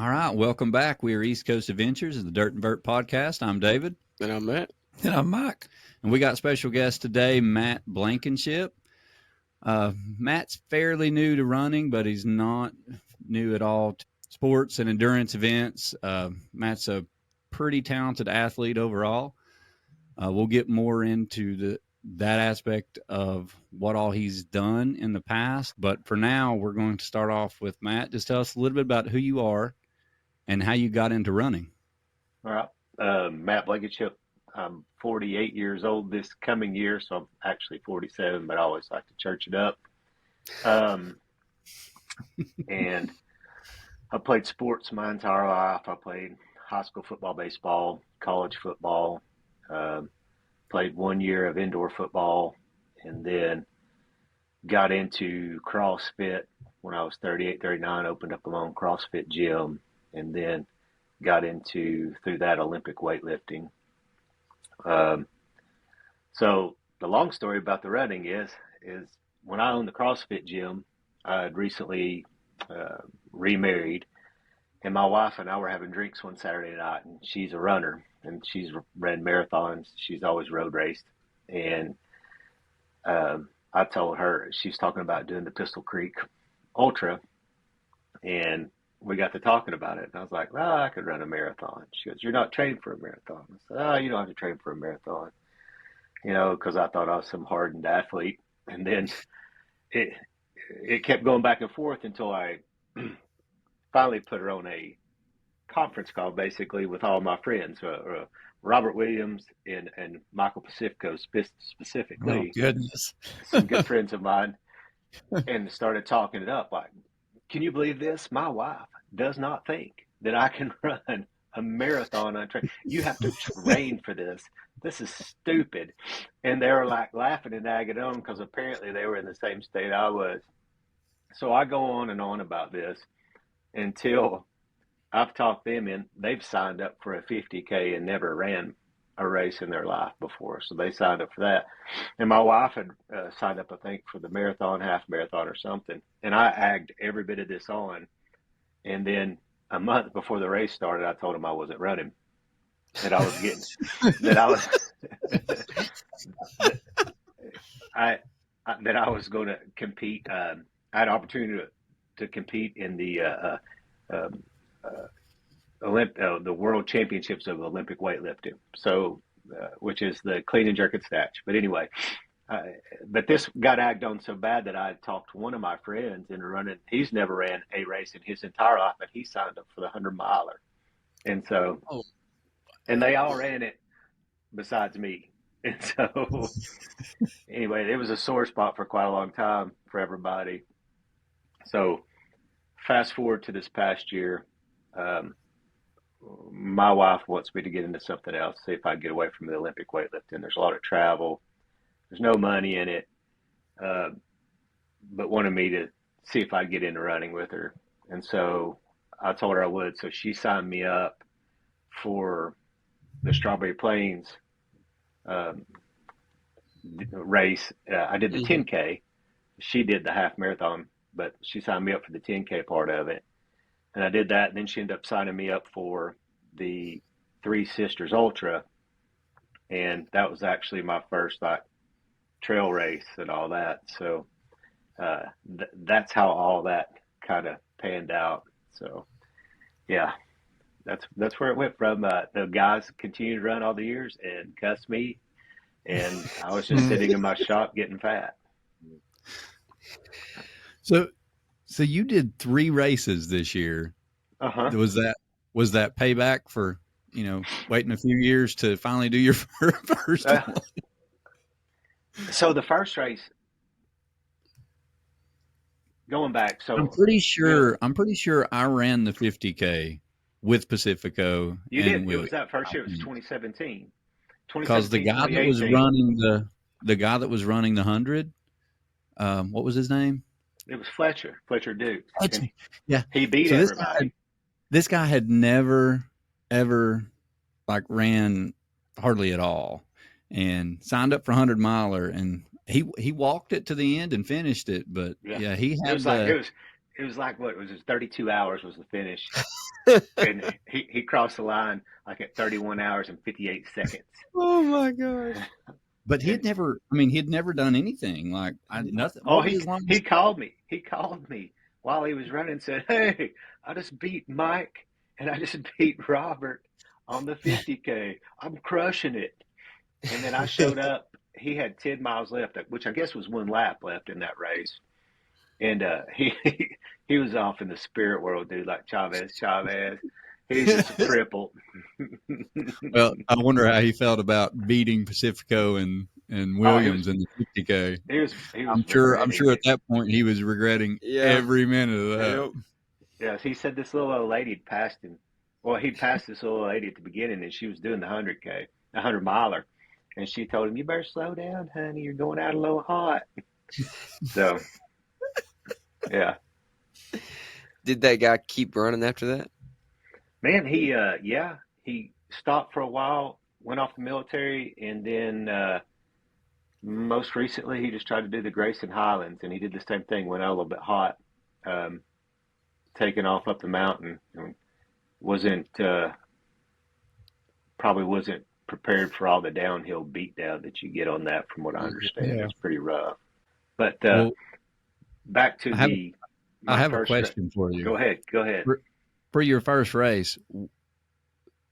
All right, welcome back. We are East Coast Adventures of the Dirt and Vert podcast. I'm David. And I'm Matt. And I'm Mike. And we got special guest today, Matt Blankenship. Matt's fairly new to running, but he's not new at all to sports and endurance events. Matt's a pretty talented athlete overall. We'll get more into that aspect of what all he's done in the past. But for now, we're going to start off with Matt. Just tell us a little bit about who you are and how you got into running. All right. Matt Blankenship. I'm 48 years old this coming year, so I'm actually 47, but I always like to church it up. And I played sports my entire life. I played high school football, baseball, college football, played 1 year of indoor football, and then got into CrossFit when I was 38, 39, opened up my own CrossFit gym, and then got into, through that, Olympic weightlifting. So the long story about the running is when I owned the CrossFit gym, I had recently remarried, and my wife and I were having drinks one Saturday night, and she's a runner, and she's ran marathons. She's always road raced. And I told her, she's talking about doing the Pistol Creek Ultra, and we got to talking about it. And I was like, well, I could run a marathon. She goes, you're not trained for a marathon. I said, oh, you don't have to train for a marathon, because I thought I was some hardened athlete. And then it kept going back and forth until I finally put her on a conference call, basically, with all my friends, Robert Williams and Michael Pacifico specifically. Oh, goodness. Some good friends of mine, and started talking it up like, can you believe this? My wife does not think that I can run a marathon untrained. You have to train for this. This is stupid. And they were like laughing and nagging on because apparently they were in the same state I was. So I go on and on about this until I've talked them in. They've signed up for a 50K and never ran a race in their life before. So they signed up for that. And my wife had signed up, I think, for the marathon, half marathon or something. And I agged every bit of this on. And then a month before the race started, I told them I wasn't running. That I was getting, that I was going to compete. I had an opportunity to compete in the the World Championships of Olympic weightlifting. So, which is the clean and jerk and snatch. But anyway, but this got agged on so bad that I talked to one of my friends into running. He's never ran a race in his entire life, but he signed up for the 100-miler. And so, and they all ran it besides me. And so, anyway, it was a sore spot for quite a long time for everybody. So, fast forward to this past year, my wife wants me to get into something else, see if I can get away from the Olympic weightlifting. There's a lot of travel. There's no money in it, but wanted me to see if I'd get into running with her. And so I told her I would. So she signed me up for the Strawberry Plains race. I did the 10K. She did the half marathon, but she signed me up for the 10K part of it. And I did that. And then she ended up signing me up for the Three Sisters Ultra. And that was actually my first trail race and all that. So that's how all that kind of panned out. So yeah, that's where it went from. The guys continued to run all the years and cuss me, and I was just sitting in my shop getting fat. So you did 3 races this year. Uh-huh. Was that payback for waiting a few years to finally do your first one? So the first race, going back, so I'm pretty sure I ran the 50K with Pacifico. You did. It was that first year. It was 2017. Because the guy that was running the 100, what was his name? It was Fletcher Duke. Yeah, he beat everybody. This guy had never ever ran hardly at all, and signed up for 100-miler, and he walked it to the end and finished it. But yeah he had it was like, what, it was 32 hours was the finish. And he crossed the line like at 31 hours and 58 seconds. Oh my gosh. But he had And never, I mean, he'd never done anything like nothing. oh, What was his he longest? he called me. He called me while he was running and said, "Hey, I just beat Mike and I just beat Robert on the 50K. I'm crushing it." And then I showed up. He had 10 miles left, which I guess was one lap left in that race. And he was off in the spirit world, dude, like Chavez. He's just a cripple. Well, I wonder how he felt about beating Pacifico and Oh, Williams in the 50K. he was I'm regretting sure at it. that point he was regretting Yeah. every minute of that. Yep. Yes, he said this little old lady had passed him. Well, he passed this little old lady at the beginning, and she was doing the 100K, a 100 miler, and she told him, "You better slow down, honey. You're going out a little hot." So, yeah, Did that guy keep running after that? man, he stopped for a while, went off the military, and then most recently he just tried to do the Grayson Highlands, and he did the same thing. Went out a little bit hot, um, taking off up the mountain, and wasn't probably wasn't prepared for all the downhill beatdown that you get on that. From what I understand, Yeah. it's pretty rough. But Well, back to I have, the I my have a first. question for you. Go ahead. Go ahead. For your first race,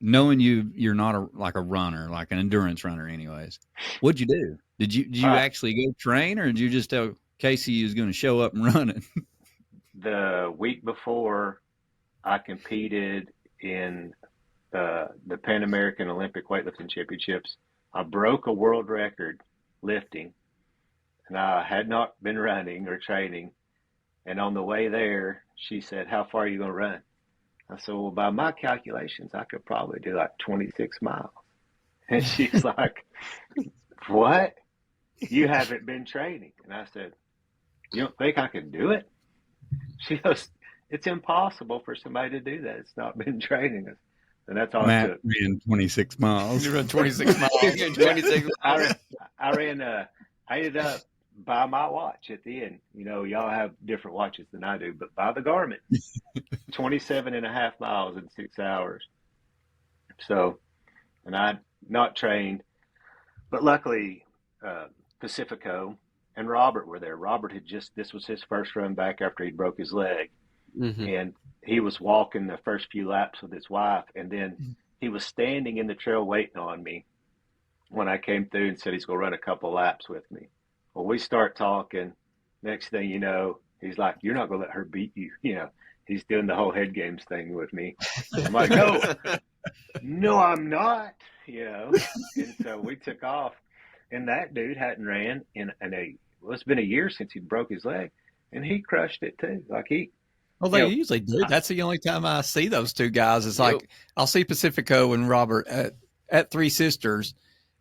knowing you're not like a runner, like an endurance runner, anyways. What'd you do? Did you actually go train, or did you just tell Casey you was going to show up and run it? The week before, I competed in the Pan American Olympic Weightlifting Championships. I broke a world record lifting, and I had not been running or training. And on the way there, she said, "How far are you going to run?" I said, "Well, by my calculations, I could probably do like 26 miles." And she's like, "What? You haven't been training?" And I said, "You don't think I can do it?" She goes, "It's impossible for somebody to do that. It's not been training." And that's all it Matt took. ran 26 miles. You run 26 miles. Yeah, 26 miles. I ended up by my watch at the end. You know, y'all have different watches than I do, but by the Garmin, 27 and a half miles in 6 hours. So, and I'd not trained, but luckily, Pacifico and Robert were there. Robert this was his first run back after he broke his leg. Mm-hmm. And he was walking the first few laps with his wife, and then he was standing in the trail waiting on me when I came through and said he's going to run a couple laps with me. Well, we start talking. Next thing you know, he's like, "You're not going to let her beat you." You know, he's doing the whole head games thing with me. I'm like, no, I'm not. You know, and so we took off, and that dude hadn't ran it's been a year since he broke his leg, and he crushed it too. Like Well, they usually do. That's the only time I see those two guys. It's like I'll see Pacifico and Robert at Three Sisters,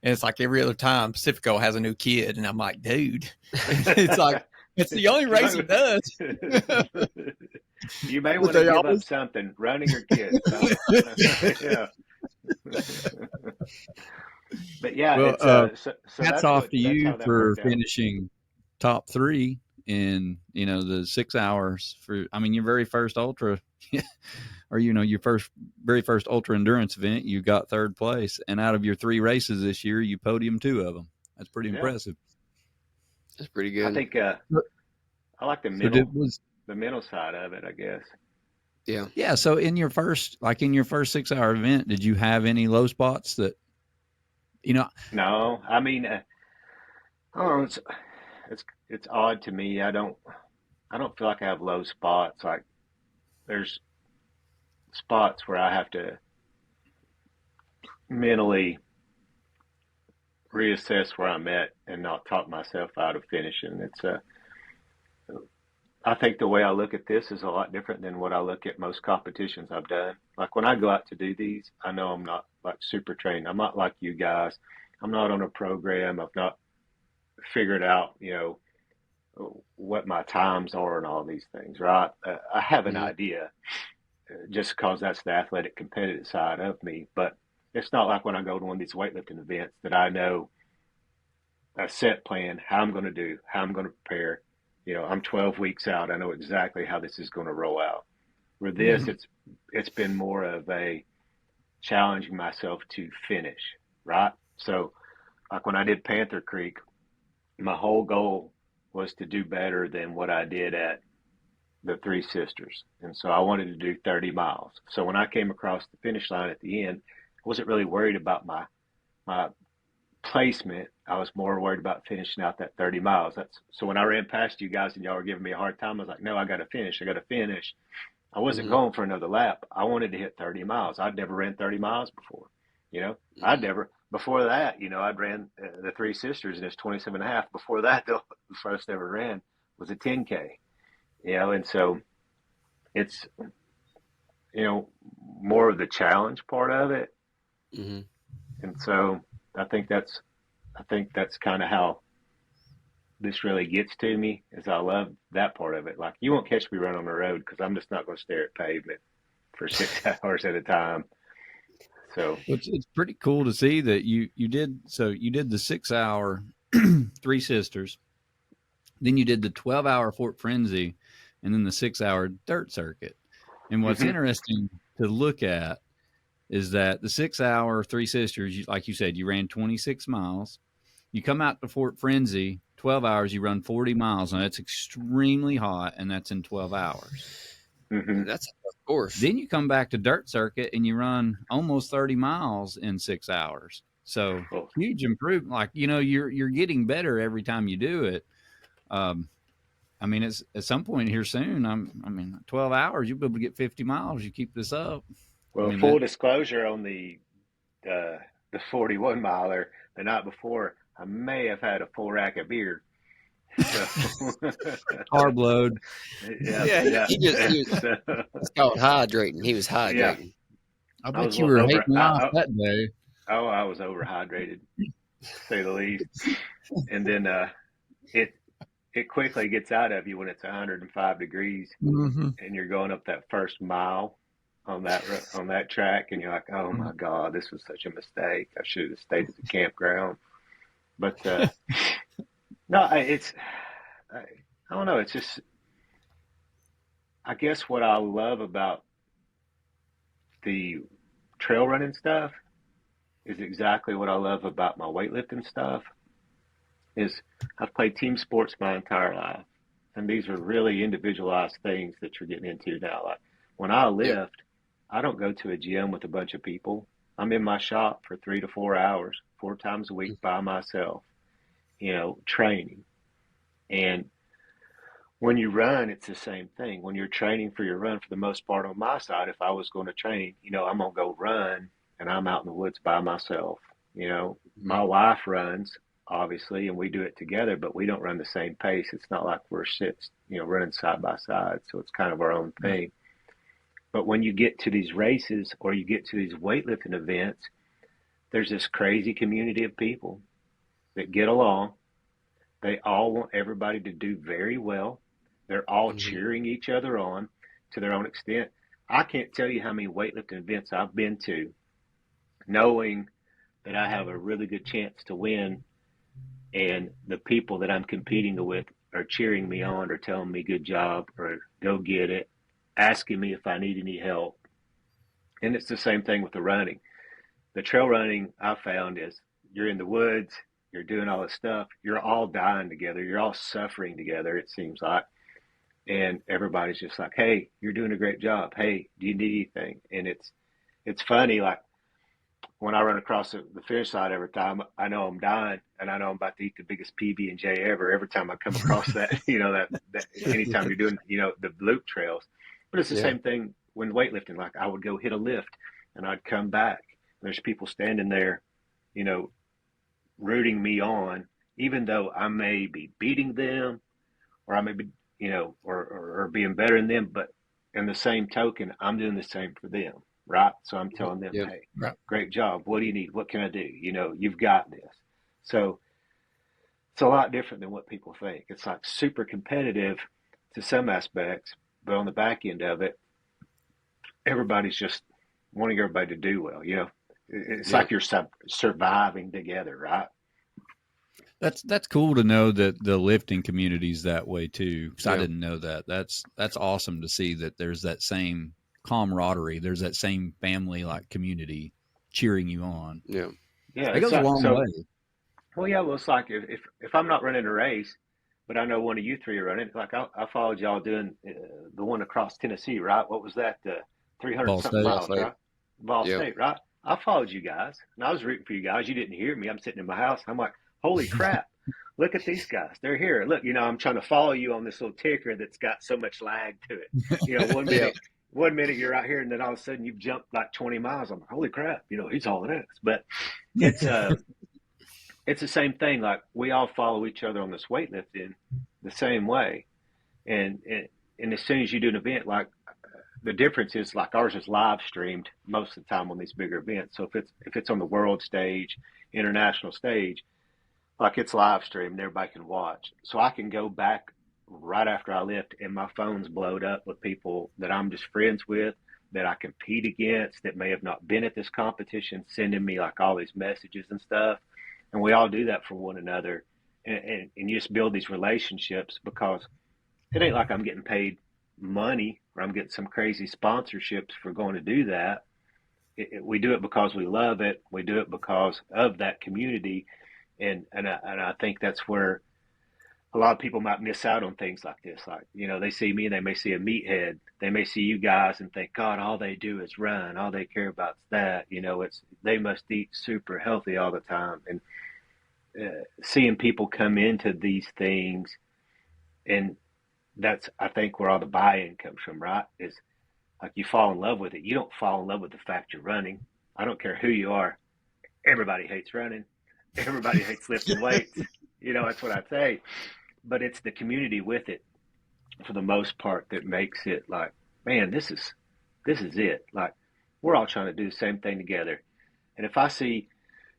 and it's like every other time Pacifico has a new kid, and I'm like, dude, it's like it's the only race he does. You may want to give up something, running or kids. Yeah. But yeah, well, so hats off to you for finishing top 3 in the 6 hours for your very first ultra or your very first ultra endurance event. You got 3rd place, and out of your 3 races this year you podiumed 2 of them. That's pretty impressive. That's pretty good. I think I like the mental side of it, I guess. Yeah. So in your first 6-hour event, did you have any low spots that No, I mean, oh, it's odd to me. I don't feel like I have low spots. Like there's spots where I have to mentally reassess where I'm at and not talk myself out of finishing. I think the way I look at this is a lot different than what I look at most competitions I've done. Like when I go out to do these, I know I'm not like super trained. I'm not like you guys. I'm not on a program. I've not figured out, what my times are and all these things, right? I have an idea just because that's the athletic competitive side of me, but it's not like when I go to one of these weightlifting events that I know a set plan, how I'm going to do, how I'm going to prepare, I'm 12 weeks out. I know exactly how this is going to roll out. With this, it's been more of a challenging myself to finish, right? So, like when I did Panther Creek, my whole goal was to do better than what I did at the Three Sisters. And so I wanted to do 30 miles. So when I came across the finish line at the end, I wasn't really worried about my placement. I was more worried about finishing out that 30 miles. So when I ran past you guys and y'all were giving me a hard time, I was like, no, I got to finish. I wasn't going for another lap. I wanted to hit 30 miles. I'd never ran 30 miles before. Before that, I'd ran the Three Sisters and it's 27 and a half. Before that, the first I ever ran was a 10K, and so it's, more of the challenge part of it. Mm-hmm. And so I think that's kind of how this really gets to me, is I love that part of it. Like, you won't catch me run on the road because I'm just not going to stare at pavement for 6 hours at a time. So it's pretty cool to see that you did the 6 hour Three Sisters, then you did the 12-hour Fort Frenzy, and then the 6 hour dirt circuit. And what's interesting to look at is that the 6 hour Three Sisters, like you said, you ran 26 miles. You come out to Fort Frenzy, 12 hours, you run 40 miles. Now that's extremely hot, and that's in 12 hours. That's of course. Then you come back to dirt circuit and you run almost 30 miles in 6 hours. So huge improvement. Like, you're getting better every time you do it. It's at some point here soon. 12 hours, you'll be able to get 50 miles. You keep this up. Well, full disclosure on the 41 miler, the night before, I may have had a full rack of beer. So. Carb load. Yeah. He it's called hydrating. He was hydrating. I bet you were hating off that day. Oh, I was overhydrated, to say the least. And then it quickly gets out of you when it's 105 degrees and you're going up that first mile on that track, and you're like, oh my God, this was such a mistake. I should have stayed at the campground. But no, I don't know. It's just, I guess what I love about the trail running stuff is exactly what I love about my weightlifting stuff. Is I've played team sports my entire life, and these are really individualized things that you're getting into now. Like when I lift, I don't go to a gym with a bunch of people. I'm in my shop for 3 to 4 hours, 4 times a week by myself, training. And when you run, it's the same thing. When you're training for your run, for the most part on my side, if I was going to train, I'm going to go run and I'm out in the woods by myself. My wife runs, obviously, and we do it together, but we don't run the same pace. It's not like we're running side by side. So it's kind of our own thing. But when you get to these races or you get to these weightlifting events, there's this crazy community of people that get along. They all want everybody to do very well. They're all cheering each other on to their own extent. I can't tell you how many weightlifting events I've been to, knowing that I have a really good chance to win, and the people that I'm competing with are cheering me on or telling me good job or go get it, asking me if I need any help. And it's the same thing with the running. The trail running I found is you're in the woods, you're doing all this stuff, you're all dying together, you're all suffering together, it seems like. And everybody's just like, hey, you're doing a great job. Hey, do you need anything? And it's funny, like when I run across the finish line every time, I know I'm dying and I know I'm about to eat the biggest PB&J ever every time I come across that, that anytime you're doing, the loop trails. But it's the same thing when weightlifting. Like I would go hit a lift and I'd come back. There's people standing there, rooting me on, even though I may be beating them or I may be, or being better than them. But in the same token, I'm doing the same for them. Right. So I'm telling them, hey, great job. What do you need? What can I do? You've got this. So it's a lot different than what people think. It's like super competitive to some aspects, but on the back end of it, everybody's just wanting everybody to do well. It's like you're surviving together, right? That's cool to know that the lifting community's that way too. Because I didn't know that. That's awesome to see that there's that same camaraderie. There's that same family like community cheering you on. Yeah. Yeah, It goes a long way. Well, yeah, well, it's like if I'm not running a race, but I know one of you three are running, like I followed y'all doing the one across Tennessee, right? What was that? 300 Ball something State. miles, right? Ball Yep. State, right? I followed you guys, and I was rooting for you guys. You didn't hear me. I'm sitting in my house. I'm like, holy crap. Look at these guys. They're here. Look, I'm trying to follow you on this little ticker that's got so much lag to it. One minute you're out here, and then all of a sudden you've jumped like 20 miles. I'm like, holy crap, he's hauling ass. But it's the same thing. Like we all follow each other on this weightlifting the same way. And as soon as you do an event, like the difference is like ours is live streamed most of the time on these bigger events. So if it's on the world stage, international stage, like it's live streamed and everybody can watch. So I can go back right after I lift and my phone's blowed up with people that I'm just friends with, that I compete against, that may have not been at this competition, sending me like all these messages and stuff. And we all do that for one another. And you just build these relationships, because it ain't like I'm getting paid money or I'm getting some crazy sponsorships for going to do that. We do it because we love it. We do it because of that community. And I think that's where a lot of people might miss out on things like this. Like, they see me and they may see a meathead. They may see you guys and think, God, all they do is run. All they care about is that. They must eat super healthy all the time. And seeing people come into these things, and that's, I think, where all the buy-in comes from, right? Is like you fall in love with it. You don't fall in love with the fact you're running. I don't care who you are. Everybody hates running. Everybody hates lifting weights. That's what I say. But it's the community with it, for the most part, that makes it like, man, this is it. Like, we're all trying to do the same thing together. And if I see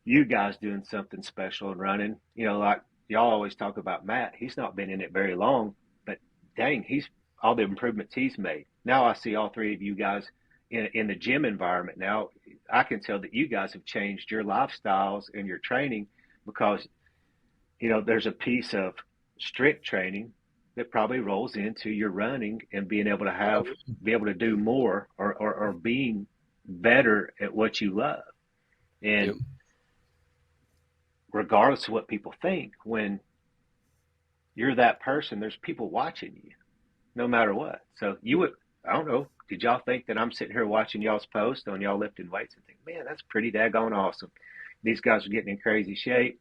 you guys doing something special and running, like y'all always talk about Matt, he's not been in it very long, but dang, he's all the improvements he's made. Now I see all three of you guys in the gym environment. Now I can tell that you guys have changed your lifestyles and your training, because, there's a piece of strict training that probably rolls into your running and being able to do more, or being better at what you love. And regardless of what people think, when you're that person, there's people watching you no matter what. So I don't know, did y'all think that I'm sitting here watching y'all's post on y'all lifting weights and think, man, that's pretty daggone awesome. These guys are getting in crazy shape.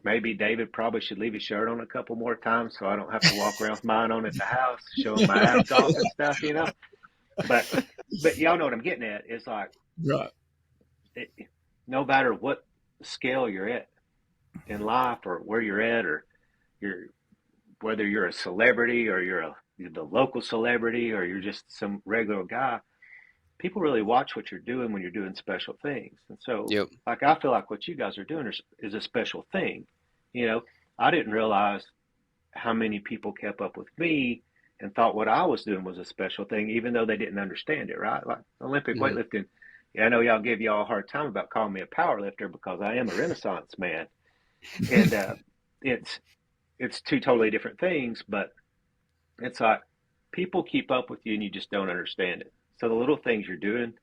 Maybe David probably should leave his shirt on a couple more times so I don't have to walk around with mine on at the house, showing my abs off and stuff, But y'all know what I'm getting at. It's like, Right. No matter what scale you're at in life, or where you're at, or whether you're a celebrity or you're the local celebrity or you're just some regular guy, people really watch what you're doing when you're doing special things. And so, like, I feel like what you guys are doing is a special thing. I didn't realize how many people kept up with me and thought what I was doing was a special thing, even though they didn't understand it, right? Like Olympic weightlifting. I know y'all give y'all a hard time about calling me a power lifter, because I am a Renaissance man. And it's two totally different things, but it's like people keep up with you and you just don't understand it. So the little things you're doing,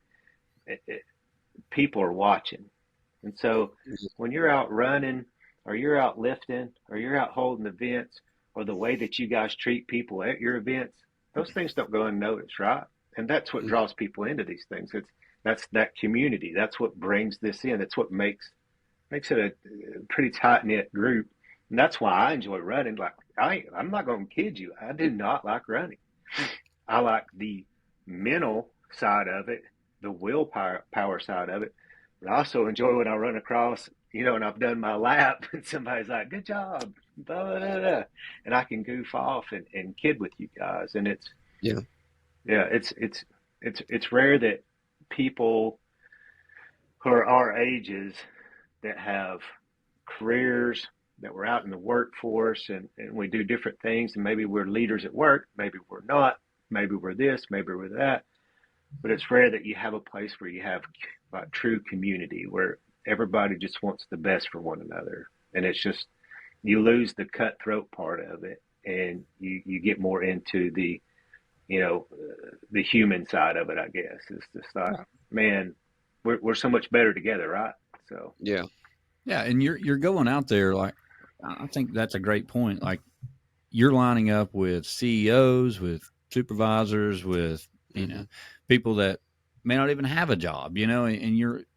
people are watching. And so when you're out running, or you're out lifting, or you're out holding events, or the way that you guys treat people at your events, those things don't go unnoticed, right? And that's what draws people into these things. That's that community. That's what brings this in. That's what makes it a pretty tight-knit group. And that's why I enjoy running. Like, I'm not going to kid you. I do not like running. I like the mental side of it, the willpower side of it. But I also enjoy when I run across, and I've done my lap and somebody's like, good job, blah, blah, blah, blah. And I can goof off and kid with you guys. And it's rare that people who are our ages, that have careers, that we're out in the workforce, and we do different things, and maybe we're leaders at work, maybe we're not, maybe we're this, maybe we're that, but it's rare that you have a place where you have like true community, where everybody just wants the best for one another. And it's just, you lose the cutthroat part of it, and you get more into the, the human side of it, I guess. It's just like, man, we're so much better together, right? So yeah, and you're going out there, like, I think that's a great point. Like, you're lining up with CEOs, with supervisors, with people that may not even have a job,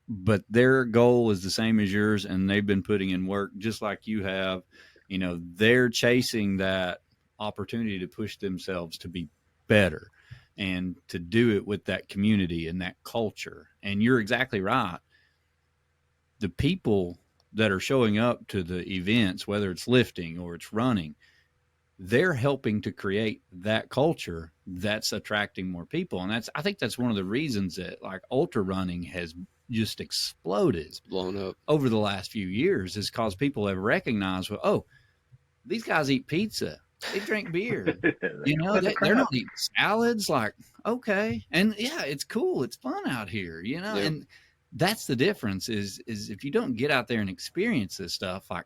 but their goal is the same as yours, and they've been putting in work just like you have. They're chasing that opportunity to push themselves to be better and to do it with that community and that culture. And you're exactly right. The people that are showing up to the events, whether it's lifting or it's running, they're helping to create that culture that's attracting more people. And I think that's one of the reasons that, like, ultra running has just exploded. It's blown up over the last few years, is because people have recognized, well, oh, these guys eat pizza, they drink beer, they're not eating salads. Like, okay. And yeah, it's cool. It's fun out here, and that's the difference is if you don't get out there and experience this stuff, like,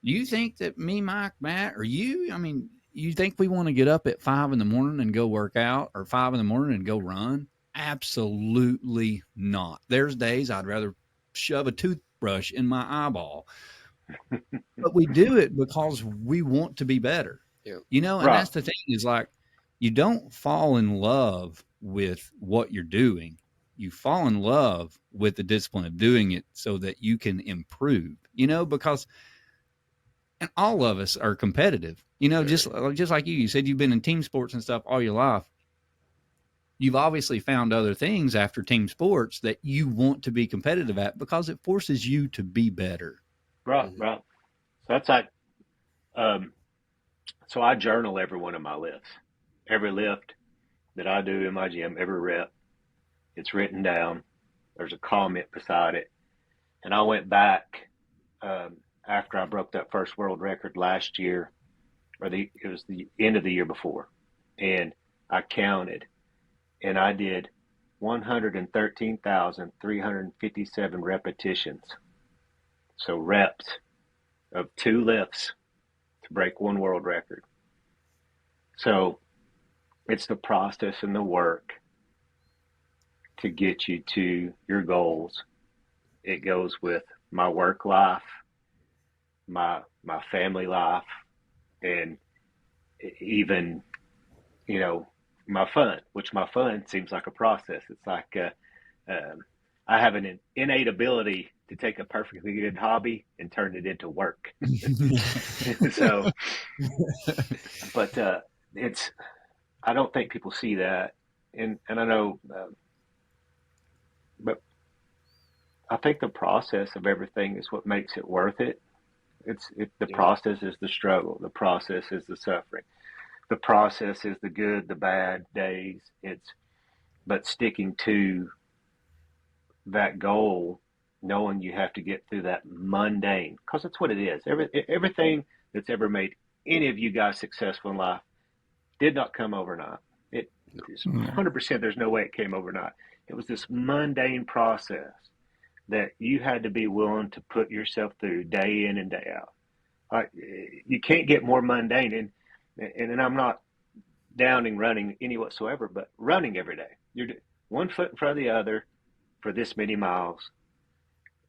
you think that me, Mike, Matt, or you, I mean, you think we want to get up at 5 a.m. and go work out, or 5 a.m. and go run? Absolutely not. There's days I'd rather shove a toothbrush in my eyeball, but we do it because we want to be better, and that's the thing, is like, you don't fall in love with what you're doing. You fall in love with the discipline of doing it so that you can improve, because, and all of us are competitive, just like you said, you've been in team sports and stuff all your life. You've obviously found other things after team sports that you want to be competitive at because it forces you to be better. Right. So that's like, so I journal every one of my lifts. Every lift that I do in my gym, every rep, it's written down. There's a comment beside it. And I went back after I broke that first world record last year, it was the end of the year before, and I counted, and I did 113,357 repetitions. So reps of 2 lifts to break one world record. So it's the process and the work to get you to your goals. It goes with my work life, my family life, and even, my fun, which my fun seems like a process. It's like I have an innate ability to take a perfectly good hobby and turn it into work. So, but I don't think people see that. And I know, but I think the process of everything is what makes it worth it. The process is the struggle. The process is the suffering. The process is the good, the bad days. But sticking to that goal, knowing you have to get through that mundane, because that's what it is. Everything that's ever made any of you guys successful in life did not come overnight. It's 100%. There's no way it came overnight. It was this mundane process that you had to be willing to put yourself through day in and day out. You can't get more mundane. And I'm not downing running any whatsoever, but running every day. You're one foot in front of the other for this many miles.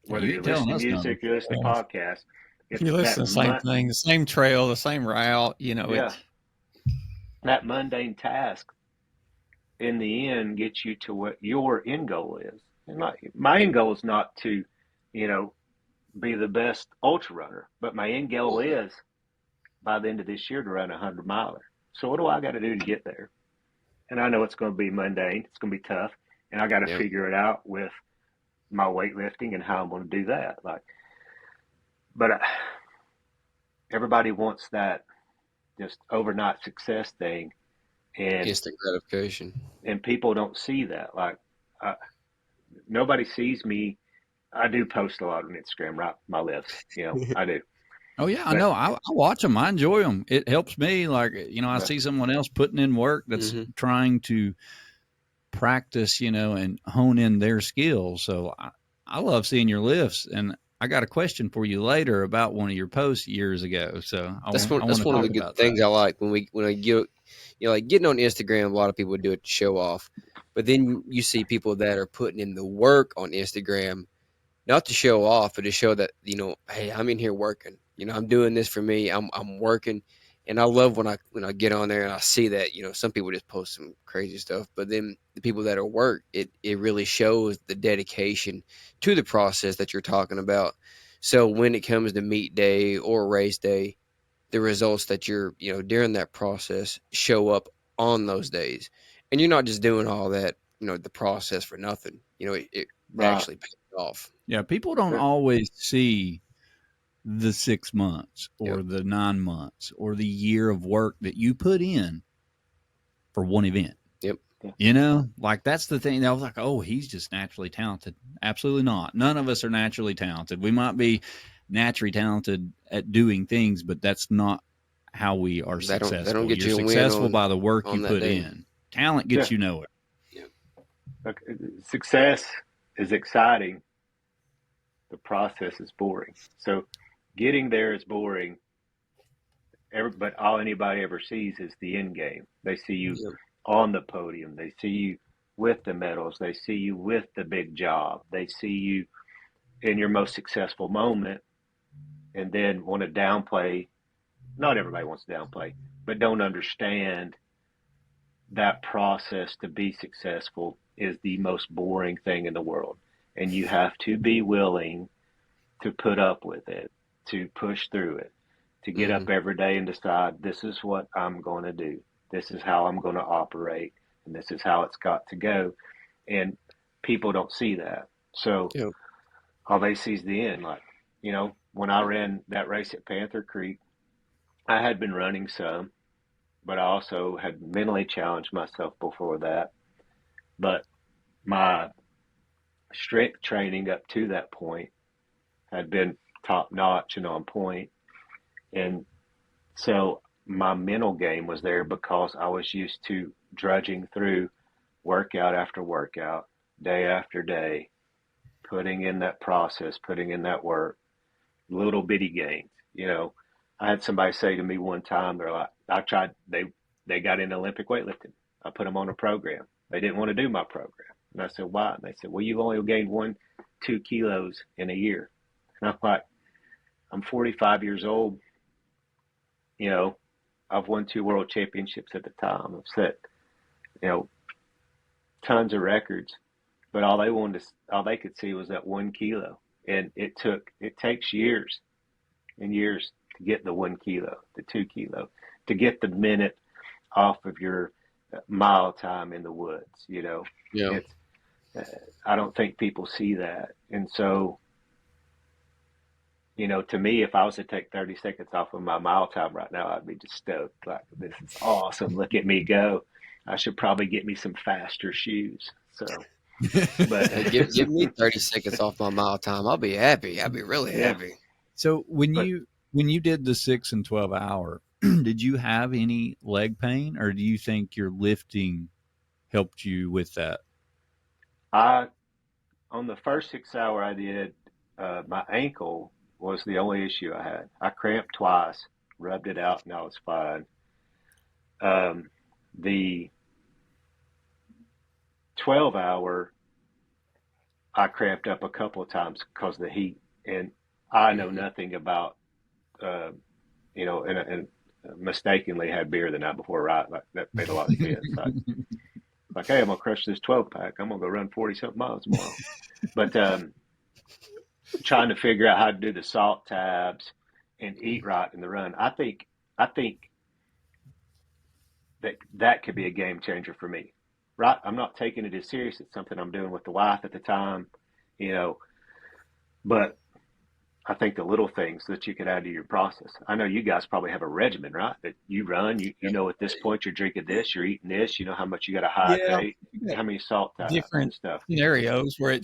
Whether you're listening to music, you're listening to podcasts. You listen to the same thing, the same trail, the same route, That mundane task in the end gets you to what your end goal is. And my end goal is not to, be the best ultra runner, but my end goal is by the end of this year to run a 100-miler. So what do I got to do to get there? And I know it's going to be mundane. It's going to be tough. And I got to figure it out with my weightlifting and how I'm going to do that. But everybody wants that just overnight success thing. And instant gratification. And people don't see that. Nobody sees me. I do post a lot on Instagram, right? My lifts, I do. Oh yeah, I know. I watch them. I enjoy them. It helps me. I see someone else putting in work that's trying to practice, and hone in their skills. So I love seeing your lifts, and I got a question for you later about one of your posts years ago. So that's one of the good things I like when I get, like getting on Instagram. A lot of people do it to show off, but then you see people that are putting in the work on Instagram, not to show off, but to show that, hey, I'm in here working. I'm doing this for me. I'm working, and I love when I get on there and I see that. Some people just post some crazy stuff, but then the people that are work, it really shows the dedication to the process that you're talking about. So when it comes to meet day or race day, the results that you're during that process show up on those days, and you're not just doing all that the process for nothing. It actually pays off. Yeah, people don't always see the 6 months or the 9 months or the year of work that you put in for one event. Yep. Like that's the thing. I was like, oh, he's just naturally talented. Absolutely not. None of us are naturally talented. We might be naturally talented at doing things, but that's not how we are successful. They don't get You're successful by the work you put in. Talent gets you nowhere. Yeah. Success is exciting. The process is boring. So getting there is boring. But all anybody ever sees is the end game. They see you on the podium. They see you with the medals. They see you with the big job. They see you in your most successful moment, and then want to downplay. Not everybody wants to downplay, but don't understand that process to be successful is the most boring thing in the world. And you have to be willing to put up with it, to push through it, to get up every day and decide, this is what I'm going to do. This is how I'm going to operate. And this is how it's got to go. And people don't see that. So all they see is the end. Like, when I ran that race at Panther Creek, I had been running some, but I also had mentally challenged myself before that. But my strength training up to that point had been top notch and on point. And so my mental game was there because I was used to drudging through workout after workout, day after day, putting in that process, putting in that work, little bitty gains. I had somebody say to me one time, they're like, they got into Olympic weightlifting. I put them on a program. They didn't want to do my program. And I said, why? And they said, well, you've only gained 1-2 kilos in a year. And I'm like, I'm 45 years old. I've won 2 world championships at the time. I've set, tons of records, but all they could see was that 1 kilo. And it takes years and years to get the 1 kilo, the 2 kilo, to get the minute off of your mile time in the woods. I don't think people see that. And so, to me, if I was to take 30 seconds off of my mile time right now, I'd be just stoked. Like, this is awesome. Look at me go. I should probably get me some faster shoes. So, but give me 30 seconds off my mile time. I'll be happy. I'll be really happy. So when you did the 6 and 12 hour, did you have any leg pain, or do you think your lifting helped you with that? On the first 6 hour I did, my ankle was the only issue I had. I cramped twice, rubbed it out, and I was fine. The 12 hour, I cramped up a couple of times because of the heat, and I know nothing about, and mistakenly had beer the night before, right? Like, that made a lot of sense. Like, hey, I'm going to crush this 12 pack. I'm going to go run 40 something miles tomorrow. But, trying to figure out how to do the salt tabs and eat right in the run. I think that could be a game changer for me, right? I'm not taking it as serious. It's something I'm doing with the wife at the time, but I think the little things that you could add to your process. I know you guys probably have a regimen, right? That you run, you know, at this point you're drinking this, you're eating this, you know how much you got to hydrate, how many salt tabs different and stuff. Scenarios where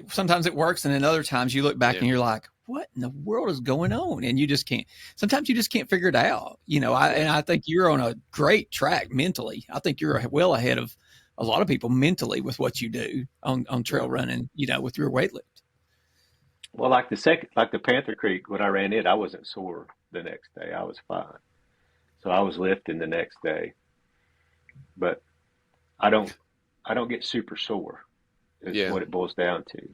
sometimes it works, and then other times you look back and you're like, what in the world is going on? And sometimes you just can't figure it out. And I think you're on a great track mentally. I think you're well ahead of a lot of people mentally with what you do on trail running, with your weight lift. Well, like the Panther Creek, when I ran it, I wasn't sore the next day. I was fine. So I was lifting the next day, but I don't, I don't get super sore. Is Yeah. what it boils down to.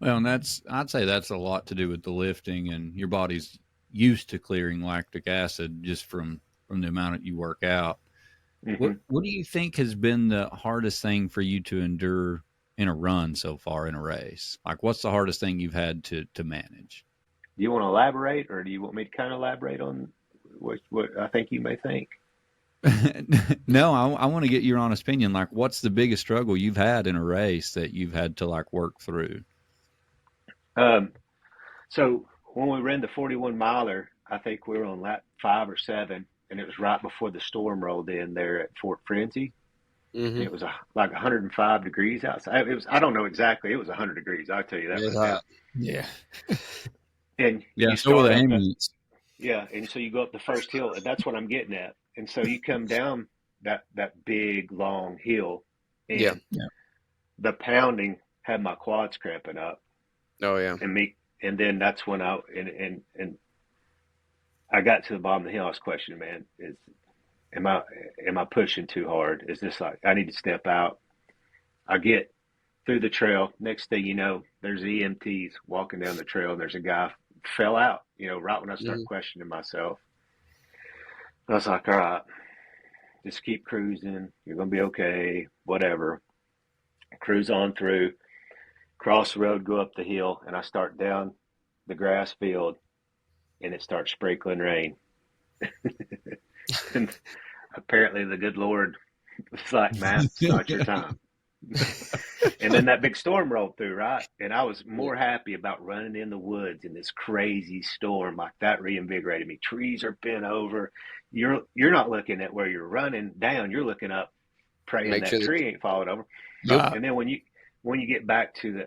Well, and I'd say that's a lot to do with the lifting, and your body's used to clearing lactic acid just from the amount that you work out. Mm-hmm. What do you think has been the hardest thing for you to endure in a run so far in a race? Like, what's the hardest thing you've had to manage? Do you want to elaborate, or do you want me to kind of elaborate on what I think you may think? No, I want to get your honest opinion. Like, what's the biggest struggle you've had in a race that you've had to like work through? So when we ran the 41 miler, I think we were on lap 5 or 7, and it was right before the storm rolled in there at Fort Frenzy. Mm-hmm. It was like 105 degrees outside. It was, I don't know exactly. It was 100 degrees. I'll tell you that. It's Right hot. Yeah. And Yeah, you so were start the up ambulance. yeah, and so you go up the first hill, and that's what I'm getting at. And so you come down that big long hill, and Yeah. the pounding had my quads cramping up, Oh yeah. and then that's when and I got to the bottom of the hill. I was questioning, man, am I pushing too hard? Is this like I need to step out? I get through the trail. Next thing you know, there's EMTs walking down the trail, and there's a guy fell out. Right when I start questioning myself, I was like, all right, just keep cruising. You're gonna be okay. Whatever. Cruise on through, cross the road, go up the hill, and I start down the grass field, and it starts sprinkling rain. And apparently the good Lord was like, Matt, it's not your time. And then that big storm rolled through, right? And I was more happy about running in the woods in this crazy storm. Like that reinvigorated me. Trees are bent over. You're not looking at where you're running down. You're looking up, praying that tree ain't falling over. And then when you get back to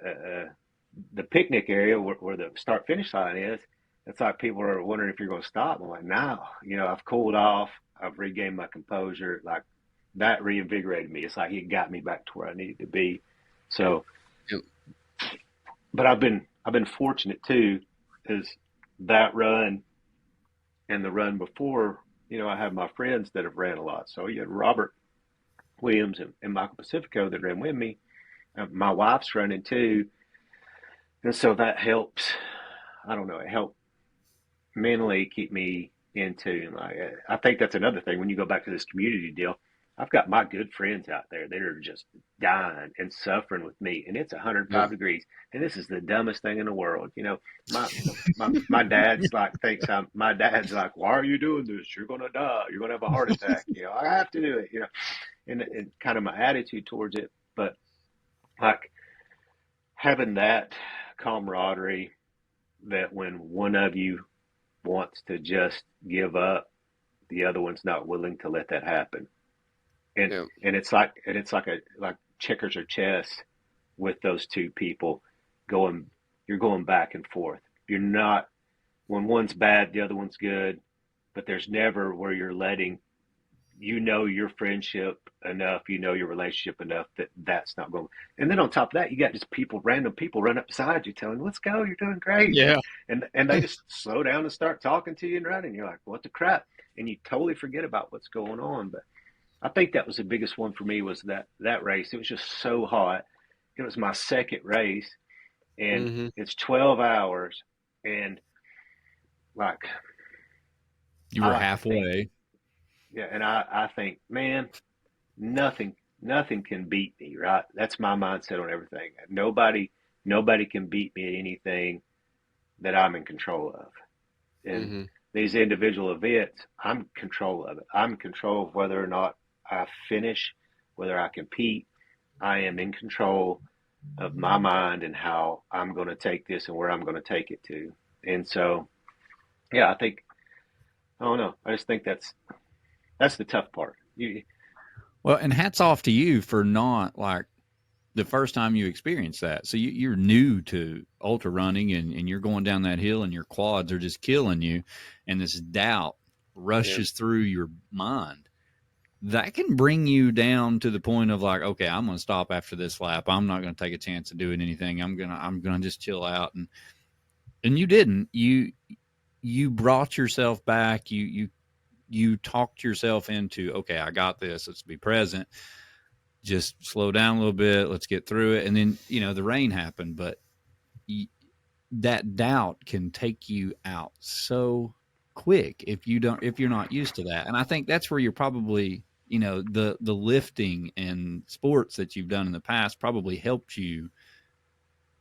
the picnic area where the start finish line is, it's like people are wondering if you're going to stop. I'm like, no, I've cooled off. I've regained my composure. Like that reinvigorated me. It's like it got me back to where I needed to be. So, but I've been fortunate too, is that run and the run before, I have my friends that have ran a lot. So you had Robert Williams and Michael Pacifico that ran with me. My wife's running too. And so that helps. I don't know. It helped mentally keep me into, like, I think that's another thing when you go back to this community deal. I've got my good friends out there that are just dying and suffering with me, and it's 105 degrees, and this is the dumbest thing in the world. My dad's like my dad's like, why are you doing this? You're gonna die. You're gonna have a heart attack. I have to do it. And kind of my attitude towards it, but like having that camaraderie that when one of you wants to just give up, the other one's not willing to let that happen. And it's like checkers or chess with those two people you're going back and forth. You're not, when one's bad, the other one's good, but there's never where you're letting, your friendship enough, your relationship enough that's not going. And then on top of that, you got just random people run up beside you telling, let's go, you're doing great. Yeah. And they just slow down and start talking to you and running. You're like, what the crap? And you totally forget about what's going on. But I think that was the biggest one for me, was that race. It was just so hot. It was my second race, and it's 12 hours, and like you were halfway. And I think, man, nothing can beat me, right? That's my mindset on everything. Nobody can beat me at anything that I'm in control of. And these individual events, I'm in control of it. I'm in control of whether or not I finish, whether I compete. I am in control of my mind and how I'm going to take this and where I'm going to take it to. And so, I don't know. I just think that's the tough part. Well, and hats off to you for not like the first time you experienced that. So you're new to ultra running and you're going down that hill and your quads are just killing you. And this doubt rushes through your mind. That can bring you down to the point of like, okay, I'm going to stop after this lap. I'm not going to take a chance of doing anything. I'm going to just chill out. And And you didn't. You brought yourself back. You talked yourself into, okay, I got this. Let's be present. Just slow down a little bit. Let's get through it. And then, the rain happened, but that doubt can take you out so quick if you're not used to that. And I think that's where you're probably, the lifting and sports that you've done in the past probably helped you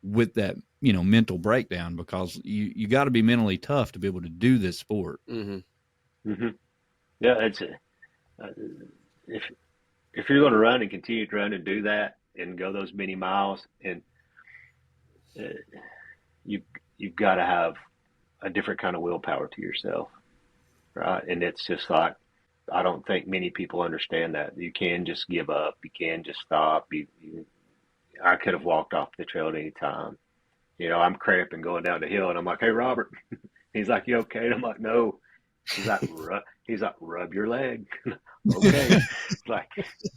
with that, mental breakdown, because you got to be mentally tough to be able to do this sport. Mm-hmm. Mm-hmm. Yeah, it's if you're going to run and continue to run and do that and go those many miles, and you've got to have a different kind of willpower to yourself, right? And it's just like, I don't think many people understand that you can just give up, you can just stop. I could have walked off the trail at any time. I'm cramping going down the hill, and I'm like, "Hey, Robert," he's like, "You okay?" And I'm like, "No." He's like, "Rub your leg." Okay. Like,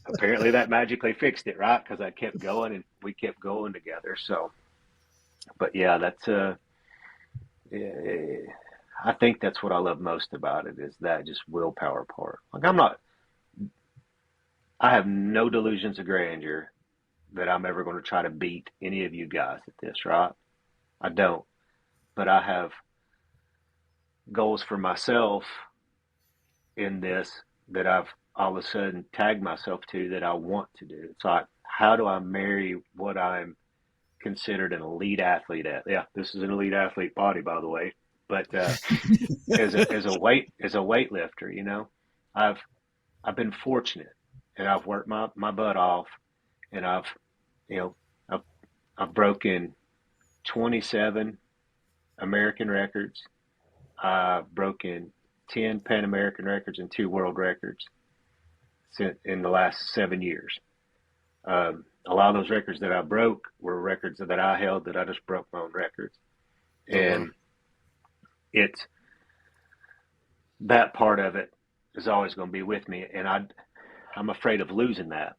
apparently that magically fixed it, right? Because I kept going, and we kept going together. So, but yeah, that's I think that's what I love most about it, is that just willpower part. Like, I have no delusions of grandeur that I'm ever going to try to beat any of you guys at this, right? I don't. But I have goals for myself in this that I've all of a sudden tagged myself to, that I want to do. It's like, how do I marry what I'm considered an elite athlete at? Yeah, this is an elite athlete body, by the way. But as a weightlifter, I've been fortunate, and I've worked my butt off, and I've broken 27 American records. I've broken 10 Pan American records and 2 world records in the last 7 years. A lot of those records that I broke were records that I held, that I just broke my own records. And it's, that part of it is always going to be with me. And I'm afraid of losing that.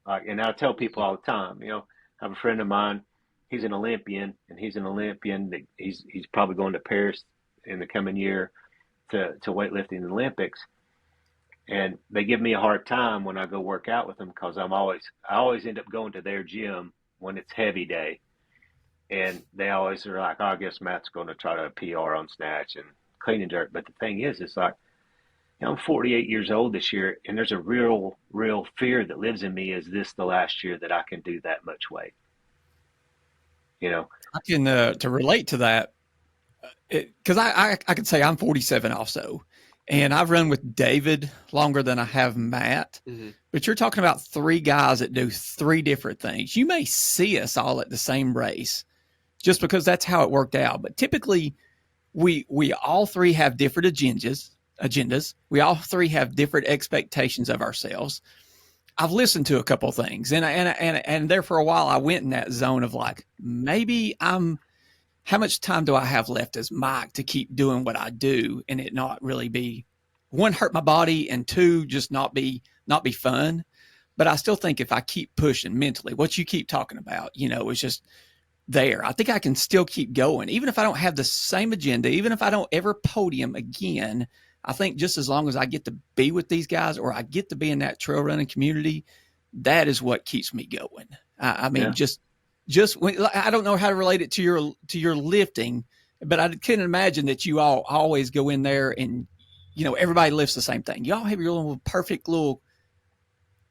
And I tell people all the time, I have a friend of mine, he's an Olympian, and he's probably going to Paris in the coming year to weightlifting in the Olympics. And they give me a hard time when I go work out with them, because I always end up going to their gym when it's heavy day. And they always are like, "Oh, I guess Matt's going to try to PR on snatch and clean and dirt." But the thing is, it's like, I'm 48 years old this year, and there's a real fear that lives in me. Is this the last year that I can do that much weight? I can, to relate to that, because I could say I'm 47 also, and I've run with David longer than I have Matt. Mm-hmm. But you're talking about 3 guys that do 3 different things. You may see us all at the same race just because that's how it worked out. But typically, we all 3 have different agendas. We all 3 have different expectations of ourselves. I've listened to a couple of things, and there for a while I went in that zone of like, maybe how much time do I have left as Mike to keep doing what I do, and it not really be, 1, hurt my body, and 2, just not be fun. But I still think if I keep pushing mentally, what you keep talking about, is just there. I think I can still keep going, even if I don't have the same agenda, even if I don't ever podium again. I think just as long as I get to be with these guys, or I get to be in that trail running community, that is what keeps me going. I mean, yeah. Just when, I don't know how to relate it to your lifting, but I couldn't imagine that you all always go in there and, everybody lifts the same thing. You all have your little perfect little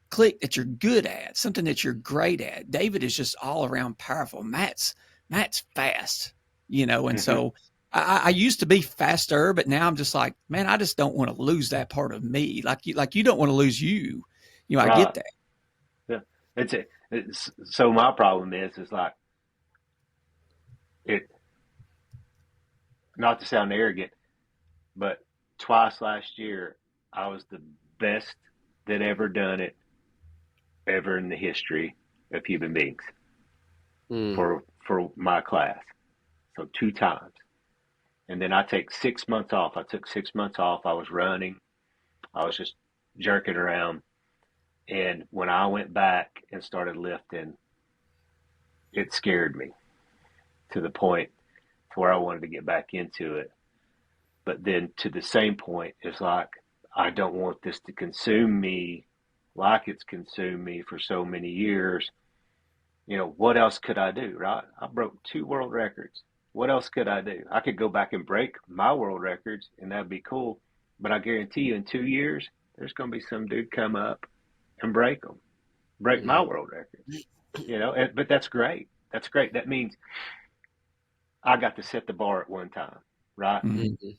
click that you're good at, something that you're great at. David is just all around powerful. Matt's fast, and mm-hmm. So I used to be faster, but now I'm just like, man, I just don't want to lose that part of me. Like you don't want to lose you. I get that. Yeah, so my problem is like, not to sound arrogant, but twice last year I was the best that ever done it ever in the history of human beings for my class. So 2 times. And then I take 6 months off. I took 6 months off. I was running. I was just jerking around. And when I went back and started lifting, it scared me to the point to where I wanted to get back into it. But then to the same point, it's like, I don't want this to consume me like it's consumed me for so many years. You know, what else could I do, right? I broke 2 world records. What else could I do? I could go back and break my world records, and that'd be cool. But I guarantee you in 2 years, there's going to be some dude come up and break my world records. You know, but that's great. That's great. That means I got to set the bar at one time, right? Mm-hmm.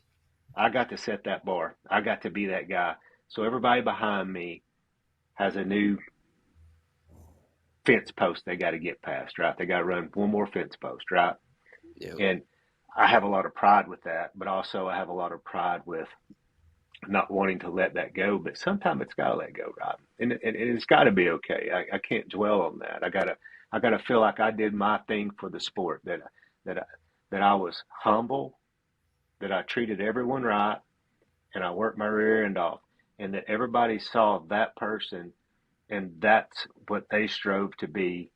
I got to set that bar. I got to be that guy. So everybody behind me has a new fence post they got to get past, right? They got to run one more fence post, right? Yeah. And I have a lot of pride with that, but also I have a lot of pride with not wanting to let that go. But sometimes it's got to let go, right? And it's got to be okay. I can't dwell on that. I gotta feel like I did my thing for the sport. That I was humble, that I treated everyone right, and I worked my rear end off, and that everybody saw that person, and that's what they strove to be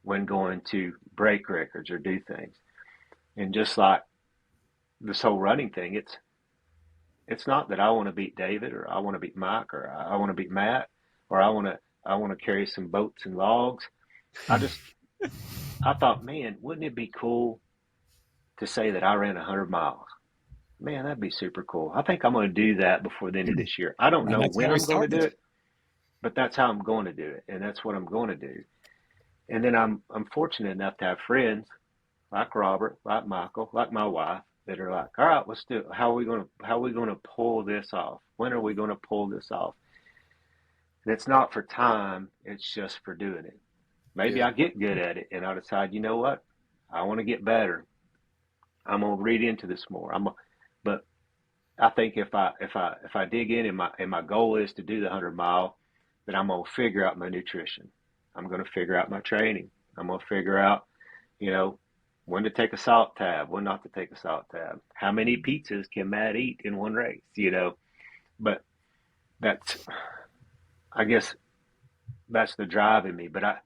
when going to break records or do things. And just like this whole running thing, it's not that I want to beat David or I want to beat Mike or I want to beat Matt or I want to carry some boats and logs. I thought, man, wouldn't it be cool to say that I ran 100 miles? Man, that'd be super cool. I think I'm going to do that before the end of this year. I don't know when I'm going to do it, but that's how I'm going to do it, and that's what I'm going to do. And then I'm fortunate enough to have friends like Robert, like Michael, like my wife that are like, all right, let's do it. How are we going to pull this off? When are we going to pull this off? And it's not for time; it's just for doing it. Maybe I get good at it, and I decide, you know what, I want to get better. I'm gonna read into this more. But I think if I dig in and my goal is to do the 100-mile, then I'm gonna figure out my nutrition. I'm gonna figure out my training. I'm gonna figure out, you know, when to take a salt tab, when not to take a salt tab. How many pizzas can Matt eat in one race? You know, but I guess that's the drive in me. But at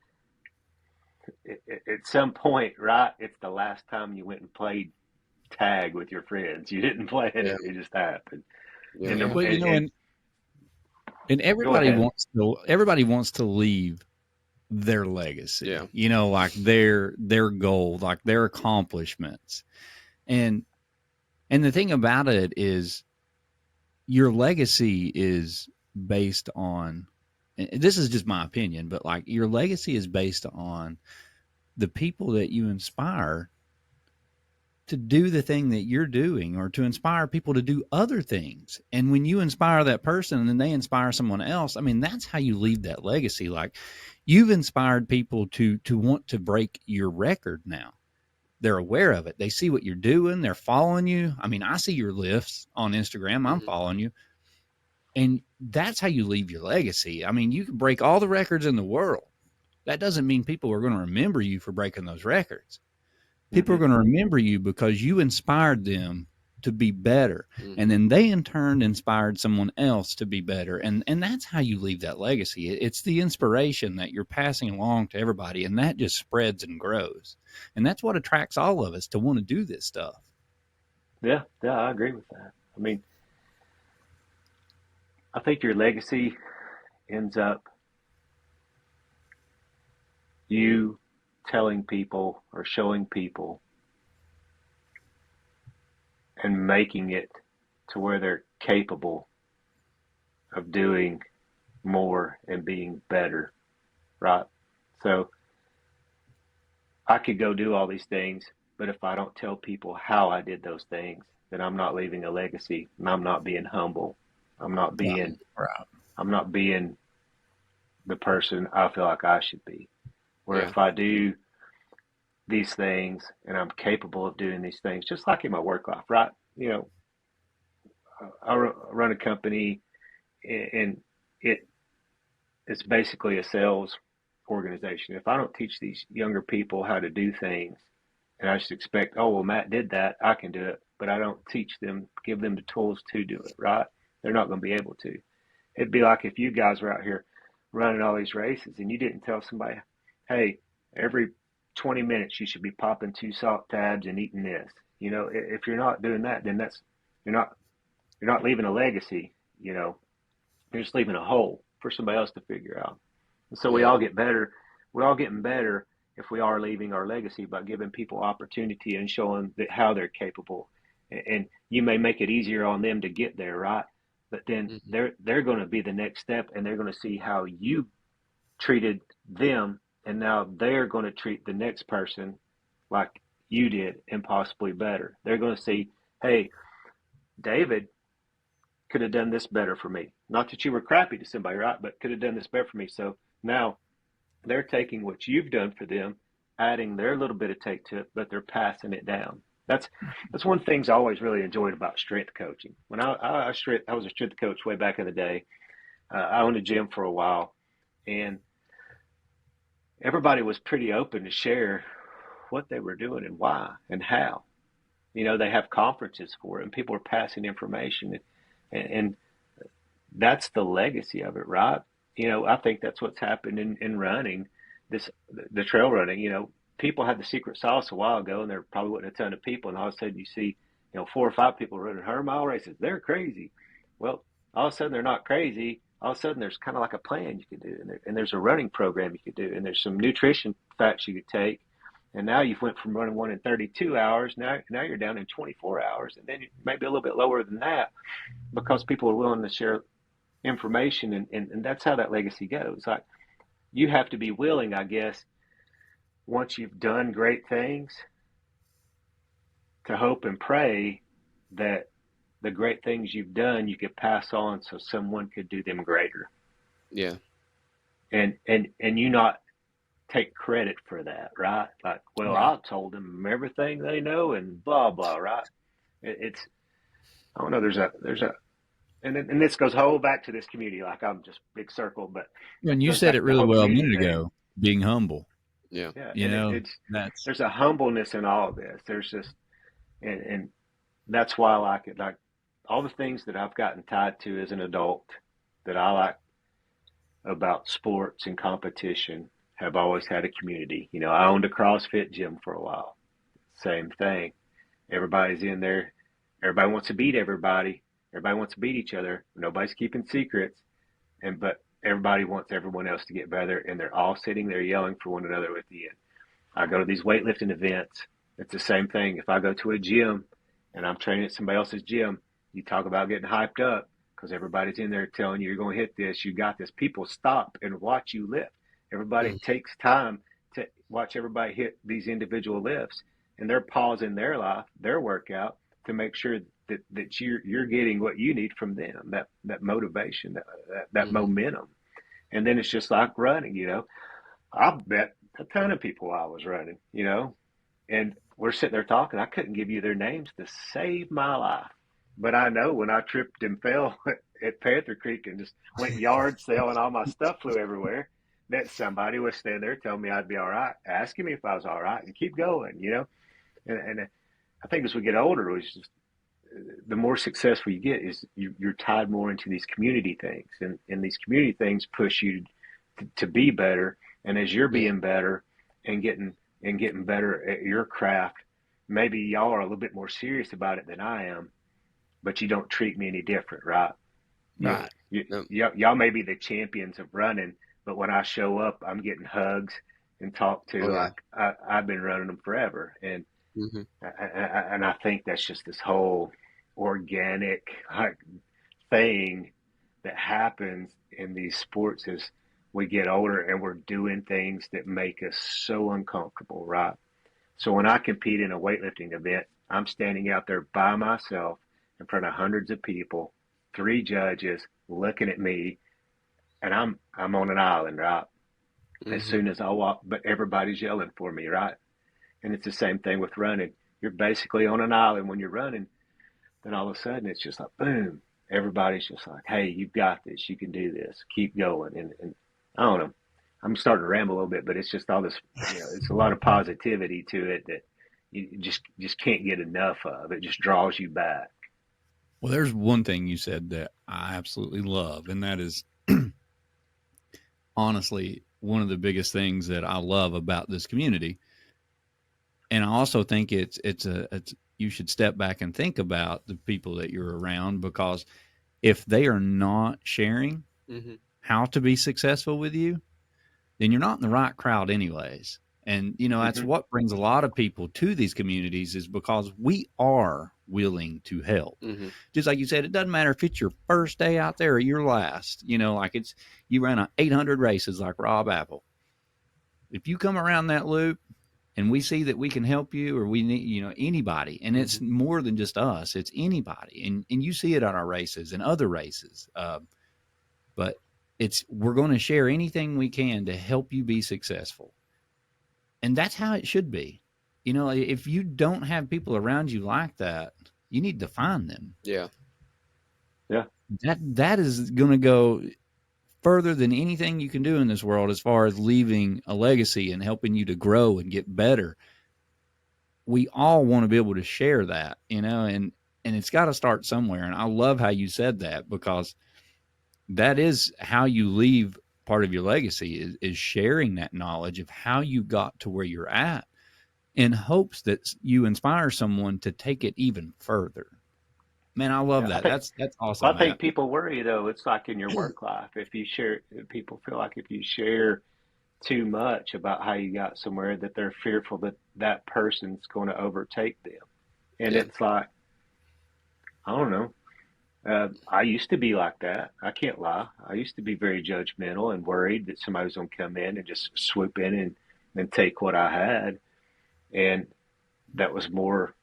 some point, right? It's the last time you went and played tag with your friends. You didn't plan it; it just happened. Yeah. And everybody wants to leave their legacy. Yeah. You know, like their goal, like their accomplishments. And the thing about it is your legacy is based on, and this is just my opinion, but like your legacy is based on the people that you inspire to do the thing that you're doing, or to inspire people to do other things. And when you inspire that person and then they inspire someone else, I mean, that's how you leave that legacy. Like, you've inspired people to want to break your record now. They're aware of it. They see what you're doing. They're following you. I mean, I see your lifts on Instagram. I'm following you. And that's how you leave your legacy. I mean, you can break all the records in the world. That doesn't mean people are going to remember you for breaking those records. People are going to remember you because you inspired them to be better. And then they in turn inspired someone else to be better. And that's how you leave that legacy. It's the inspiration that you're passing along to everybody. And that just spreads and grows. And that's what attracts all of us to want to do this stuff. Yeah, I agree with that. I mean, I think your legacy ends up you telling people or showing people and making it to where they're capable of doing more and being better, right? So I could go do all these things, but if I don't tell people how I did those things, then I'm not leaving a legacy, and I'm not being humble. I'm not being the person I feel like I should be. Where if I do these things and I'm capable of doing these things, just like in my work life, right? You know, I run a company, and it's basically a sales organization. If I don't teach these younger people how to do things, and I just expect, oh, well, Matt did that, I can do it, but I don't teach them, give them the tools to do it, right? They're not going to be able to. It'd be like if you guys were out here running all these races and you didn't tell somebody, hey, every 20 minutes you should be popping 2 salt tabs and eating this. You know, if you're not doing that, then you're not leaving a legacy. You know, you're just leaving a hole for somebody else to figure out. And so we all get better. We're all getting better if we are leaving our legacy by giving people opportunity and showing that how they're capable. And you may make it easier on them to get there, right? But then they're going to be the next step, and they're going to see how you treated them, and now they're going to treat the next person like you did and possibly better. They're going to see, hey, David could have done this better for me. Not that you were crappy to somebody, right? But could have done this better for me. So now they're taking what you've done for them, adding their little bit of take to it, but they're passing it down. That's one of the things I always really enjoyed about strength coaching. When I was a strength coach way back in the day. I owned a gym for a while, and everybody was pretty open to share what they were doing and why and how. You know, they have conferences for it, and people are passing information, and that's the legacy of it, right? You know, I think that's what's happened in running, the trail running. You know, people had the secret sauce a while ago, and there probably wasn't a ton of people, and all of a sudden you see, 4 or 5 people running 100-mile races. They're crazy. Well, all of a sudden they're not crazy. All of a sudden there's kind of like a plan you could do, and there's a running program you could do, and there's some nutrition facts you could take. And now you've went from running one in 32 hours. Now you're down in 24 hours, and then maybe a little bit lower than that, because people are willing to share information, and that's how that legacy goes. Like, you have to be willing, I guess, once you've done great things, to hope and pray that the great things you've done you could pass on so someone could do them greater. Yeah. And you not take credit for that, right? Like, well, right. I told them everything they know and blah blah, right? It's I don't know. There's a and this goes whole back to this community. Like, I'm just big circle, but and you said it really well a minute ago. Being humble. Yeah. You know, there's a humbleness in all of this. There's just and that's why I like it. Like, all the things that I've gotten tied to as an adult that I like about sports and competition have always had a community. You know, I owned a CrossFit gym for a while. Same thing. Everybody's in there. Everybody wants to beat everybody. Everybody wants to beat each other. Nobody's keeping secrets. But everybody wants everyone else to get better, and they're all sitting there yelling for one another at the end. I go to these weightlifting events. It's the same thing. If I go to a gym and I'm training at somebody else's gym, you talk about getting hyped up because everybody's in there telling you you're going to hit this, you got this. People stop and watch you lift. Everybody takes time to watch everybody hit these individual lifts, and they're pausing their life, their workout, to make sure that you're getting what you need from them, that motivation, that momentum. And then it's just like running, you know. I bet a ton of people I was running, you know, and we're sitting there talking. I couldn't give you their names to save my life. But I know when I tripped and fell at Panther Creek and just went yard sale and all my stuff flew everywhere, that somebody was standing there telling me I'd be all right, asking me if I was all right, and keep going, you know. And I think as we get older, it's just, the more successful you get is you're tied more into these community things, and these community things push you to be better. And as you're being better and getting better at your craft, maybe y'all are a little bit more serious about it than I am, but you don't treat me any different, right? Right. Y'all may be the champions of running, but when I show up, I'm getting hugs and talked to. Like, I've been running them forever, and I think that's just this whole organic thing that happens in these sports as we get older, and we're doing things that make us so uncomfortable, right? So when I compete in a weightlifting event, I'm standing out there by myself in front of hundreds of people, 3 judges looking at me, and I'm on an island, right? As soon as I walk, but everybody's yelling for me, right? And it's the same thing with running. You're basically on an island when you're running. Then all of a sudden it's just like, boom, everybody's just like, hey, you've got this, you can do this, keep going. And I don't know, I'm starting to ramble a little bit, but it's just all this, you know, it's a lot of positivity to it that you just can't get enough of. It just draws you back. Well, there's one thing you said that I absolutely love, and that is honestly one of the biggest things that I love about this community. And I also think it's you should step back and think about the people that you're around, because if they are not sharing how to be successful with you, then you're not in the right crowd anyways. And, that's what brings a lot of people to these communities, is because we are willing to help. Just like you said, it doesn't matter if it's your first day out there or your last, like you ran 800 races like Rob Apple. If you come around that loop and we see that we can help you, or we need, anybody, and it's more than just us, it's anybody. And you see it on our races and other races. But we're going to share anything we can to help you be successful. And that's how it should be. If you don't have people around you like that, you need to find them. Yeah. Yeah. That is going to go further than anything you can do in this world as far as leaving a legacy and helping you to grow and get better. We all want to be able to share that, and it's got to start somewhere. And I love how you said that, because that is how you leave part of your legacy, is sharing that knowledge of how you got to where you're at, in hopes that you inspire someone to take it even further. Man, I love that. That's awesome. I think people worry, though. It's like in your work life. If people feel like if you share too much about how you got somewhere, that they're fearful that that person's going to overtake them. And it's like, I don't know. I used to be like that. I can't lie. I used to be very judgmental and worried that somebody was going to come in and just swoop in and take what I had. And that was more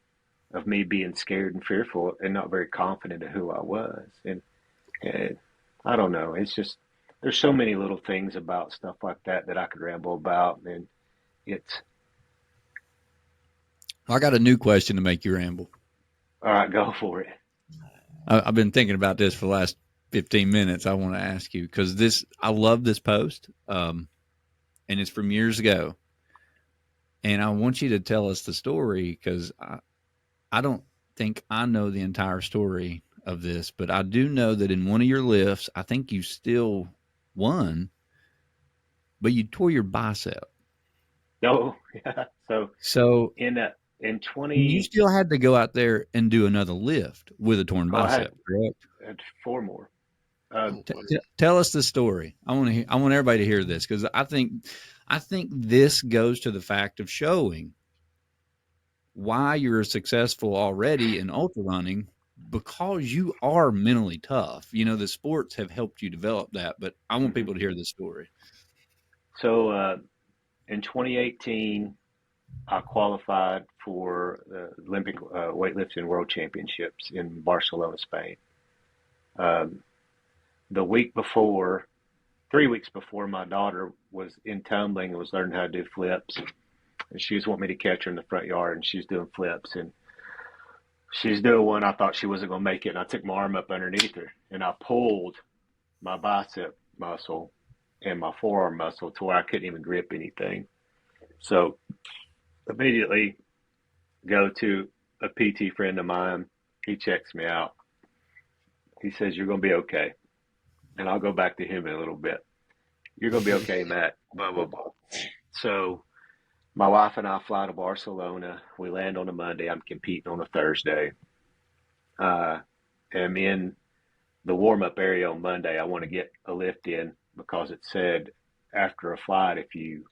of me being scared and fearful and not very confident of who I was. And I don't know. It's just, there's so many little things about stuff like that I could ramble about. And I got a new question to make you ramble. All right, go for it. I've been thinking about this for the last 15 minutes. I want to ask you, because I love this post, and it's from years ago. And I want you to tell us the story, because I don't think I know the entire story of this, but I do know that in one of your lifts, I think you still won, but you tore your bicep. No, yeah. So in 20, you still had to go out there and do another lift with a torn bicep, correct? I had 4 more. Tell us the story. I want everybody to hear this, because I think this goes to the fact of showing why you're successful already in ultra running, because you are mentally tough. The sports have helped you develop that, but I want people to hear this story. So in 2018, I qualified for the Olympic weightlifting World Championships in Barcelona, Spain. The week before, 3 weeks before, my daughter was in tumbling and was learning how to do flips. And she was wanting me to catch her in the front yard, and she's doing flips. And she's doing one. I thought she wasn't going to make it, and I took my arm up underneath her, and I pulled my bicep muscle and my forearm muscle to where I couldn't even grip anything. So immediately go to a PT friend of mine. He checks me out. He says, "You're going to be okay." And I'll go back to him in a little bit. "You're going to be okay, Matt." Blah, blah, blah. So my wife and I fly to Barcelona. We land on a Monday. I'm competing on a Thursday. I'm in the warm-up area on Monday. I want to get a lift in, because it said after a flight, if you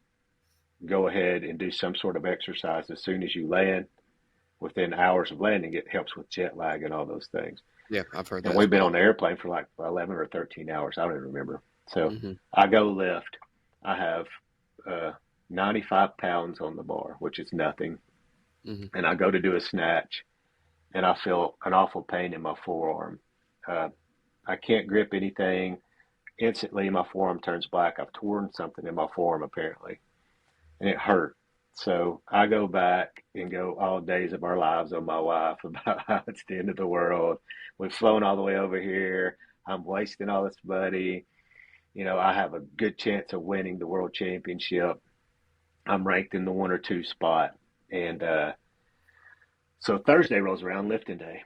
go ahead and do some sort of exercise as soon as you land, within hours of landing, it helps with jet lag and all those things. Yeah, I've heard that. And we've been on the airplane for like 11 or 13 hours. I don't even remember. So I go lift. I have 95 pounds on the bar, which is nothing. And I go to do a snatch, and I feel an awful pain in my forearm. I can't grip anything. Instantly, my forearm turns black. I've torn something in my forearm, apparently, and it hurt. So I go back and go all days of our lives on my wife about how it's the end of the world. We've flown all the way over here. I'm wasting all this money. I have a good chance of winning the world championship. I'm ranked in the 1 or 2 spot. And so Thursday rolls around, lifting day.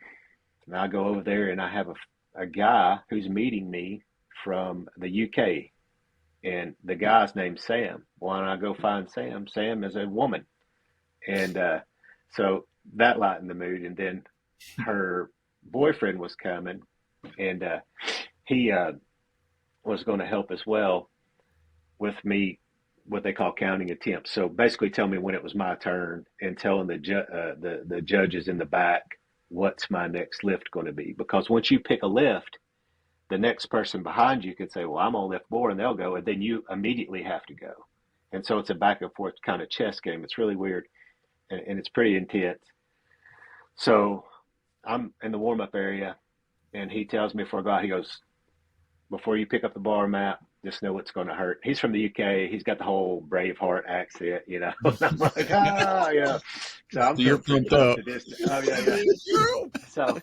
And I go over there, and I have a guy who's meeting me from the UK. And the guy's named Sam. Well, when I go find Sam, Sam is a woman. And so that lightened the mood. And then her boyfriend was coming, and he was going to help as well with me, what they call counting attempts. So basically tell me when it was my turn and telling the judges in the back what's my next lift going to be. Because once you pick a lift, the next person behind you can say, well, I'm going to lift more, and they'll go, and then you immediately have to go. And so it's a back and forth kind of chess game. It's really weird, and it's pretty intense. So I'm in the warm-up area, and he tells me before I go out, he goes, before you pick up the bar, Matt, just know it's going to hurt. He's from the UK. He's got the whole Braveheart accent, you know. And I'm like, yeah. So I'm You're pumped up. Oh, yeah. So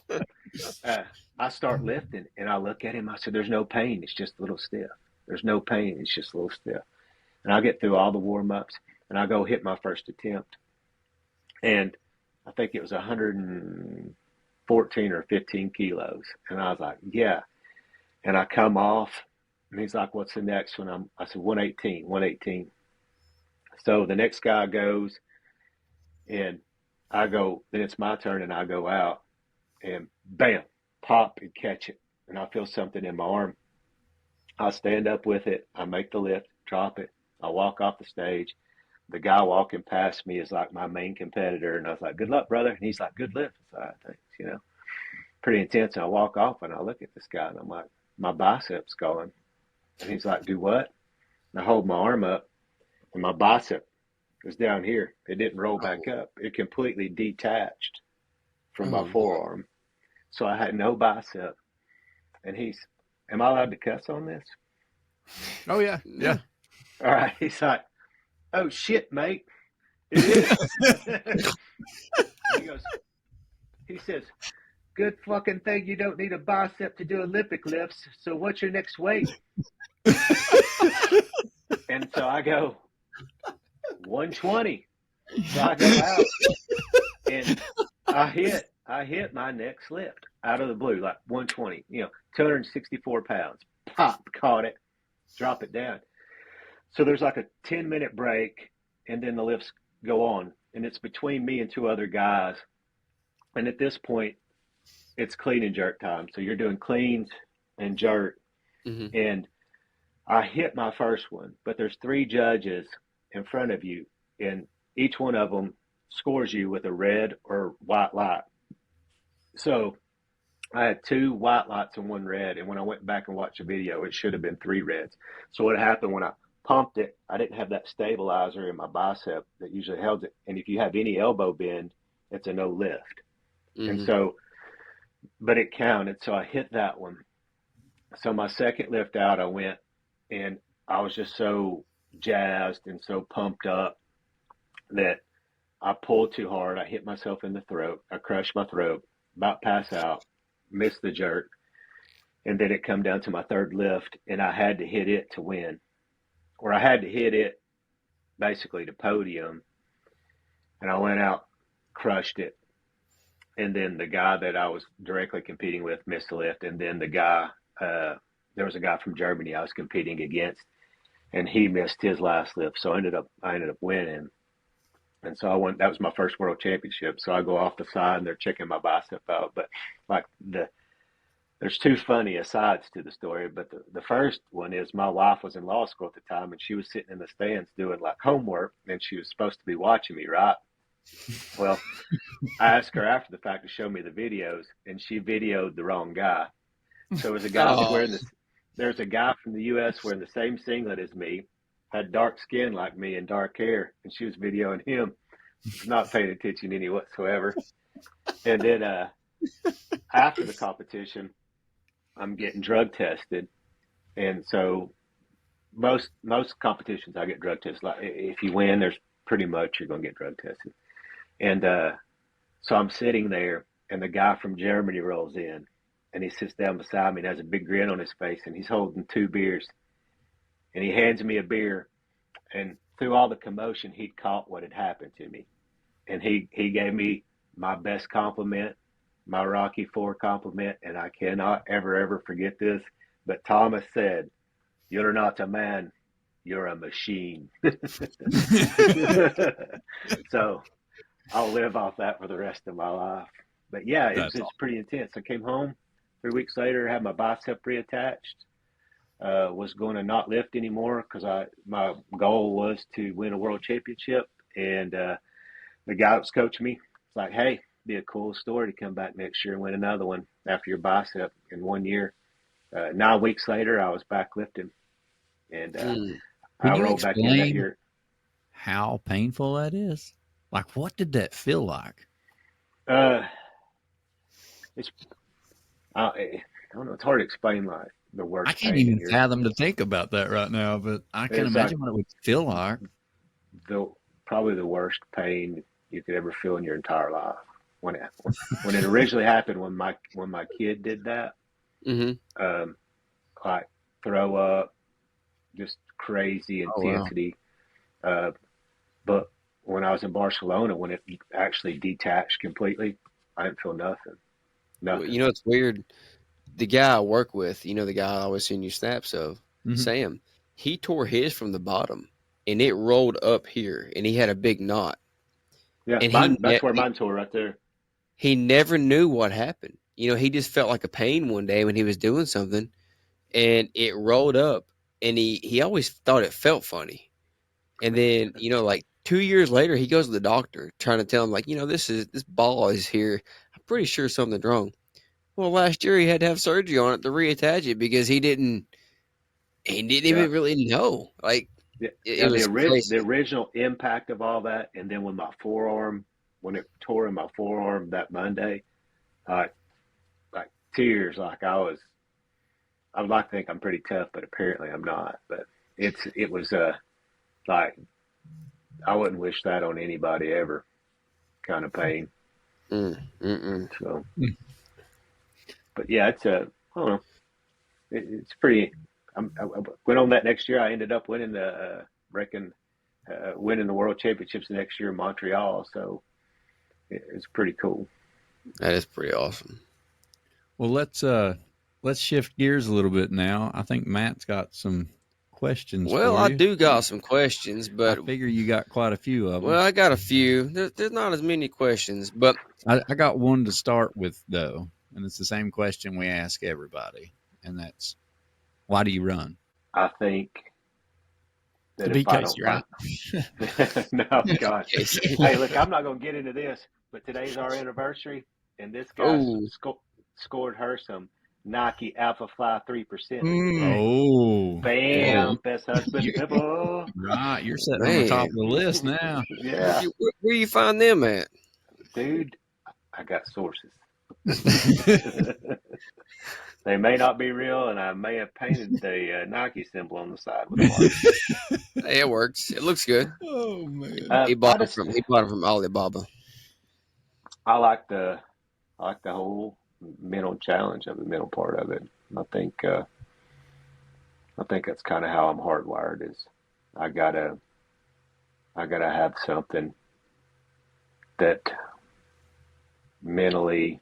I start lifting, and I look at him. I said, there's no pain. It's just a little stiff. There's no pain. It's just a little stiff. And I get through all the warm-ups, and I go hit my first attempt. And I think it was 114 or 15 kilos. And I was like, yeah. And I come off, and he's like, what's the next one? I said, 118. So the next guy goes, and I go, then it's my turn, and I go out, and bam, pop and catch it. And I feel something in my arm. I stand up with it. I make the lift, drop it. I walk off the stage. The guy walking past me is like my main competitor. And I was like, good luck, brother. And he's like, good lift. I said, thanks, you know, pretty intense. And I walk off, and I look at this guy, and I'm like, my bicep's going. And he's like, do what? And I hold my arm up, and my bicep was down here. It didn't roll back up. It completely detached from my forearm. So I had no bicep. And am I allowed to cuss on this? Oh, yeah. Yeah. All right. He's like, oh, shit, mate. It is. He says, good fucking thing you don't need a bicep to do Olympic lifts. So what's your next weight? And so I go, 120. So I go out, and I hit my next lift out of the blue, like 120, 264 pounds. Pop, caught it, drop it down. So there's like a 10-minute break, and then the lifts go on. And it's between me and two other guys. And at this point, it's clean and jerk time. So you're doing cleans and jerk. Mm-hmm. And I hit my first one, but there's 3 judges in front of you, and each one of them scores you with a red or white light. So I had 2 white lights and 1 red. And when I went back and watched the video, it should have been 3 reds. So what happened when I pumped it, I didn't have that stabilizer in my bicep that usually held it. And if you have any elbow bend, it's a no lift. Mm-hmm. And so, but it counted. So I hit that one. So my second lift out, I went, and I was just so jazzed and so pumped up that I pulled too hard. I hit myself in the throat. I crushed my throat, about pass out, missed the jerk. And then it come down to my third lift, and I had to hit it to win. Or I had to hit it basically to podium. And I went out, crushed it. And then the guy that I was directly competing with missed the lift. And then the guy, there was a guy from Germany I was competing against, and he missed his last lift. So I ended up winning. And so I went, that was my first world championship. So I go off the side, and they're checking my bicep out. But like there's 2 funny asides to the story. But the first one is my wife was in law school at the time, and she was sitting in the stands doing like homework, and she was supposed to be watching me, right? Well, I asked her after the fact to show me the videos, and she videoed the wrong guy. So there was a guy there's a guy from the U.S. wearing the same singlet as me, had dark skin like me and dark hair, and she was videoing him, not paying attention any whatsoever. And then after the competition, I'm getting drug tested, and so most competitions I get drug tested. Like if you win, there's pretty much you're going to get drug tested. And so I'm sitting there, and the guy from Germany rolls in, and he sits down beside me and has a big grin on his face, and he's holding 2 beers, and he hands me a beer. And through all the commotion, he'd caught what had happened to me, and he gave me my best compliment, my Rocky IV compliment, and I cannot ever forget this. But Thomas said, "You're not a man, you're a machine." So I'll live off that for the rest of my life. But yeah, That's it's pretty intense. I came home 3 weeks later, had my bicep reattached. Was going to not lift anymore because my goal was to win a world championship. And the guy that was coaching me was like, "Hey, be a cool story to come back next year and win another one after your bicep in 1 year." 9 weeks later, I was back lifting, and I rolled back in that year. How painful that is? Like, what did that feel like? It's I don't know. It's hard to explain. Like the worst. I can't even fathom to think about that right now, but I can imagine what it would feel like. Probably the worst pain you could ever feel in your entire life. When it originally happened, when my kid did that, like throw up, just crazy intensity. Oh, wow. But when I was in Barcelona, when it actually detached completely, I didn't feel nothing. Well, you know, it's weird. The guy I work with, you know, the guy I always send you snaps of, Sam, he tore his from the bottom and it rolled up here and he had a big knot. Yeah, and that's where mine tore right there. He never knew what happened. You know, he just felt like a pain one day when he was doing something and it rolled up and he always thought it felt funny. And then, you know, like 2 years later, he goes to the doctor trying to tell him, like, you know, this ball is here. I'm pretty sure something's wrong. Well, last year he had to have surgery on it to reattach it because he didn't even really know. Like, it was the original impact of all that. And then when when it tore in my forearm that Monday, like tears, like I'd like to think I'm pretty tough, but apparently I'm not. But it was like, I wouldn't wish that on anybody ever, kind of pain. So, but yeah, I don't know. It's pretty. I went on that next year. I ended up winning winning the world championships the next year in Montreal. So it's pretty cool. That is pretty awesome. Well, let's shift gears a little bit now. I think Matt's got some questions. Well, for I you. do got some questions, but I figure you got quite a few of them. Well, I got a few. There's not as many questions, but I got one to start with though, and it's the same question we ask everybody, and that's, why do you run? I think that if I don't no, God. Hey, look, I'm not going to get into this, but today's our anniversary, and this guy scored her some Nike Alpha Fly 3%. Oh, bam! Best husband ever. Right, you're sitting on the top of the list now. Yeah. Where you find them at, dude? I got sources. They may not be real, and I may have painted the Nike symbol on the side with a Hey, it works. It looks good. Oh man! He bought it from Alibaba. I like the whole mental challenge of the mental part of it. I think that's kind of how I'm hardwired. Is I gotta have something that mentally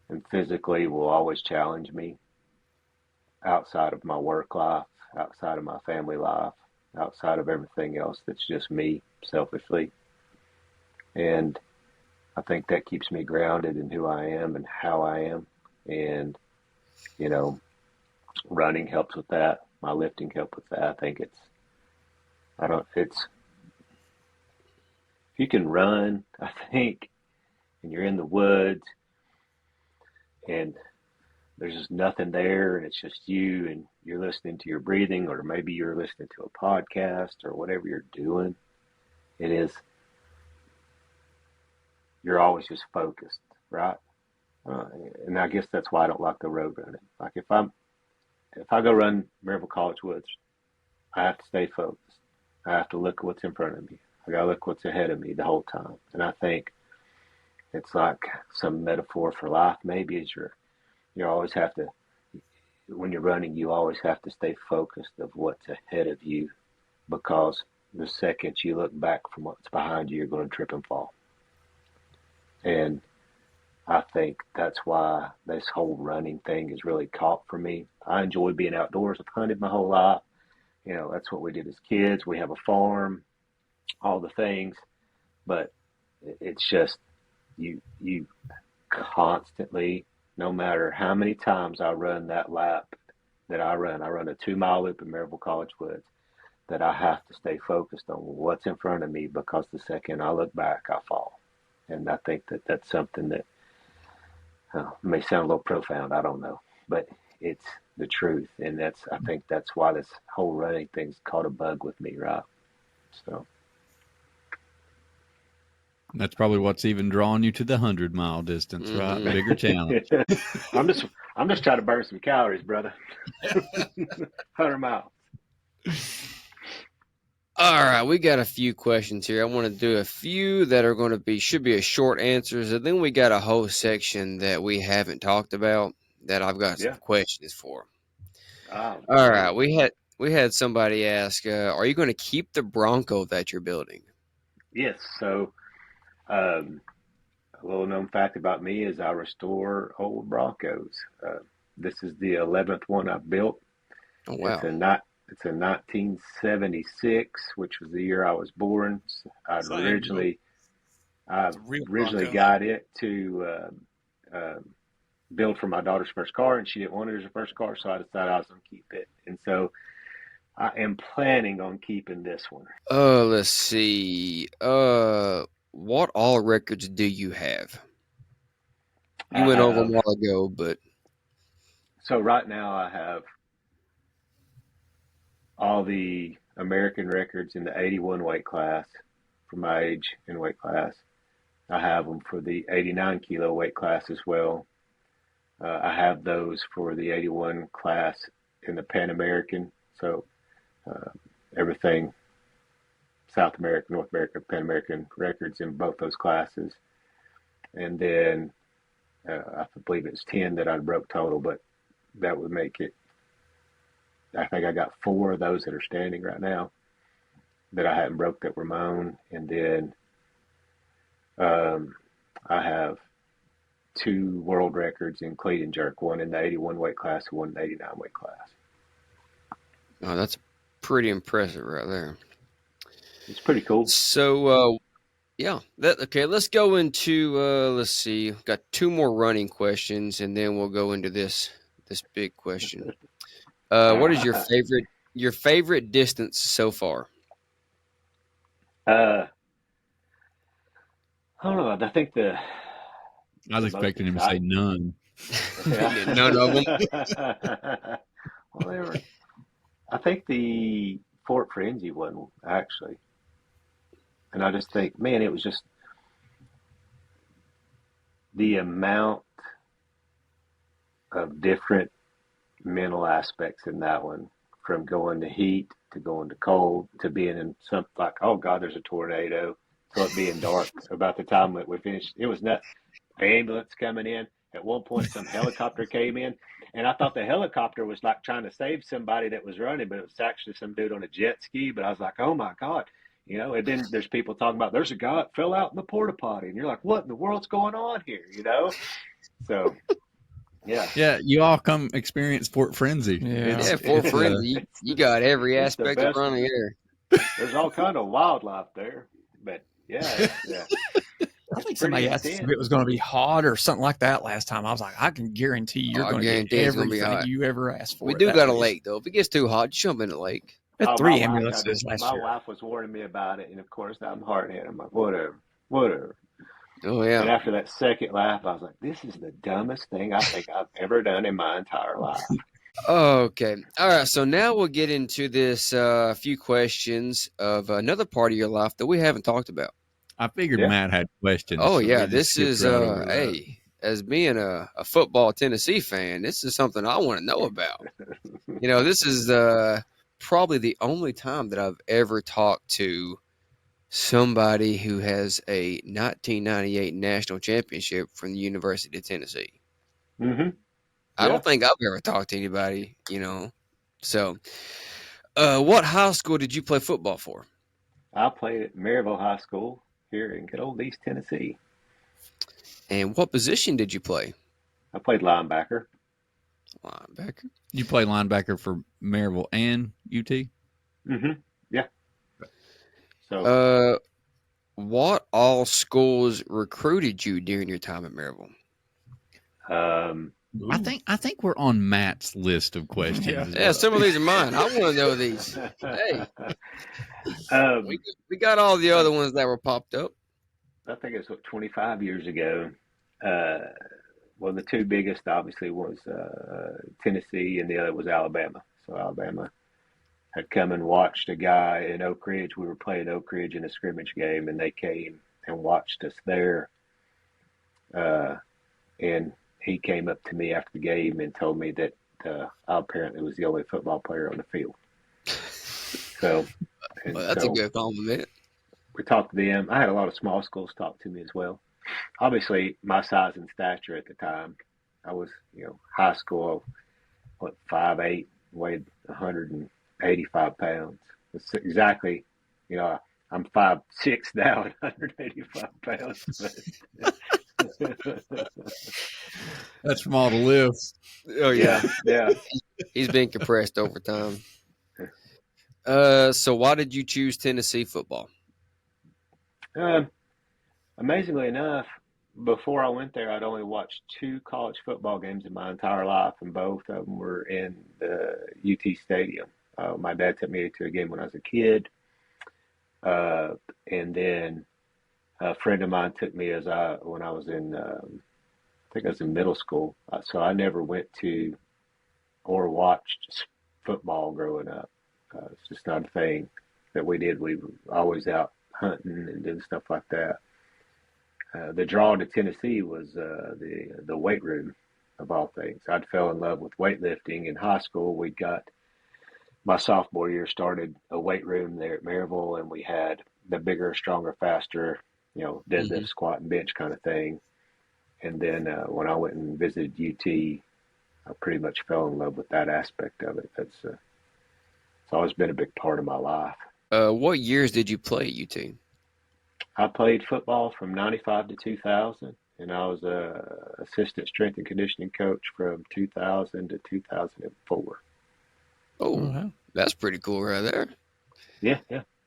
and physically will always challenge me outside of my work life, outside of my family life, outside of everything else that's just me selfishly. And I think that keeps me grounded in who I am and how I am. And, you know, running helps with that. My lifting helps with that. I think if you can run, I think, and you're in the woods, and there's just nothing there, and it's just you, and you're listening to your breathing, or maybe you're listening to a podcast or whatever you're doing. You're always just focused, right? And I guess that's why I don't like the road running. Like if I go run Maryville College Woods, I have to stay focused. I have to look at what's in front of me. I got to look what's ahead of me the whole time. And I think it's like some metaphor for life. Maybe is you always have to, when you're running, you always have to stay focused of what's ahead of you, because the second you look back from what's behind you, you're going to trip and fall. And I think that's why this whole running thing is really caught for me. I enjoy being outdoors. I've hunted my whole life. You know, that's what we did as kids. We have a farm, all the things. But it's just you constantly, no matter how many times I run that lap that I run a 2 mile loop in Maryville College Woods, that I have to stay focused on what's in front of me, because the second I look back, I fall. And I think that that's something that may sound a little profound. I don't know, but it's the truth. And I think that's why this whole running thing's caught a bug with me, right? So that's probably what's even drawing you to the 100-mile distance, right? Bigger challenge. I'm just trying to burn some calories, brother. 100 miles. All right, we got a few questions here. I want to do a few that are going to should be a short answers, and then we got a whole section that we haven't talked about that I've got some questions for. All right, we had somebody ask, are you going to keep the Bronco that you're building? Yes. So, a little known fact about me is I restore old Broncos. This is the 11th one I've built. Oh, wow. It's a 1976, which was the year I was born. I originally got it to build for my daughter's first car, and she didn't want it as her first car, so I decided I was going to keep it. And so I am planning on keeping this one. Let's see. What all records do you have? You went over them a while ago, but so right now I have all the American records in the 81 weight class for my age and weight class. I have them for the 89 kilo weight class as well. I have those for the 81 class in the Pan American. So everything South American, North American, Pan American records in both those classes. And then I believe it's 10 that I broke total, but that would make it, I think I got 4 of those that are standing right now that I hadn't broke that were my own. And then I have 2 world records in cleat and jerk, one in the 81 weight class and one in the 89 weight class. Oh, that's pretty impressive right there. It's pretty cool. So, yeah. Okay, let's go into, let's see. Got 2 more running questions, and then we'll go into this big question. What is your favorite distance so far? I don't know. I think I was expecting him to say none. None of them. Well, I think the Fort Frenzy one, actually. And I just think, man, it was just the amount of different mental aspects in that one, from going to heat to going to cold to being in something like, oh God, there's a tornado, to it being dark about the time that we finished. It was nuts. The ambulance coming in. At one point, some helicopter came in, and I thought the helicopter was like trying to save somebody that was running, but it was actually some dude on a jet ski. But I was like, oh my God. And then there's people talking about there's a guy that fell out in the porta potty, and you're like, what in the world's going on here? So yeah, you all come experience Fort Frenzy. Fort Frenzy. You got every aspect of running there. There's all kind of wildlife there, but yeah. I think somebody asked if it was going to be hot or something like that last time. I was like, I can guarantee you're going to get everything you ever asked for. We do got a lake, though. If it gets too hot, jump in the lake. Had 3 ambulances last year. My wife was warning me about it, and of course, I'm hard-headed. I'm like, whatever. Oh, yeah. And after that second lap, I was like, this is the dumbest thing I think I've ever done in my entire life. Okay. All right. So now we'll get into this few questions of another part of your life that we haven't talked about. I figured Matt had questions. Oh, yeah. This is, as being a football Tennessee fan, this is something I want to know about. This is probably the only time that I've ever talked to somebody who has a 1998 national championship from the University of Tennessee. Mm-hmm. I don't think I've ever talked to anybody, So, what high school did you play football for? I played at Maryville High School here in good old East Tennessee. And what position did you play? I played linebacker. Linebacker? You play linebacker for Maryville and UT? Mm-hmm. Yeah. So, what all schools recruited you during your time at Maryville? I think we're on Matt's list of questions. Yeah, some of these are mine. I want to know these. Hey, we got all the other ones that were popped up. I think it's 25 years ago. Well, the two biggest obviously was Tennessee, and the other was Alabama. So Alabama had come and watched a guy in Oak Ridge. We were playing Oak Ridge in a scrimmage game, and they came and watched us there. And he came up to me after the game and told me that I apparently was the only football player on the field. So, well, that's a good compliment. We talked to them. I had a lot of small schools talk to me as well. Obviously, my size and stature at the time, I was, high school, 5'8", weighed 185 pounds. It's exactly, I'm 5'6" now at 185 pounds. That's from all the lifts. Oh, yeah. Yeah. He's been compressed over time. So why did you choose Tennessee football? Amazingly enough, before I went there, I'd only watched 2 college football games in my entire life, and both of them were in the UT Stadium. My dad took me to a game when I was a kid, and then a friend of mine took me when I was in, I think I was in middle school. So I never went to or watched football growing up. It's just not a thing that we did. We were always out hunting and doing stuff like that. The draw to Tennessee was the weight room, of all things. I'd fell in love with weightlifting in high school. We got my sophomore year started a weight room there at Maryville, and we had the bigger, stronger, faster, deadlift, squat, and bench kind of thing. And then when I went and visited UT, I pretty much fell in love with that aspect of it. It's always been a big part of my life. What years did you play at UT? I played football from 95 to 2000, and I was a assistant strength and conditioning coach from 2000 to 2004. Oh, that's pretty cool right there. Yeah.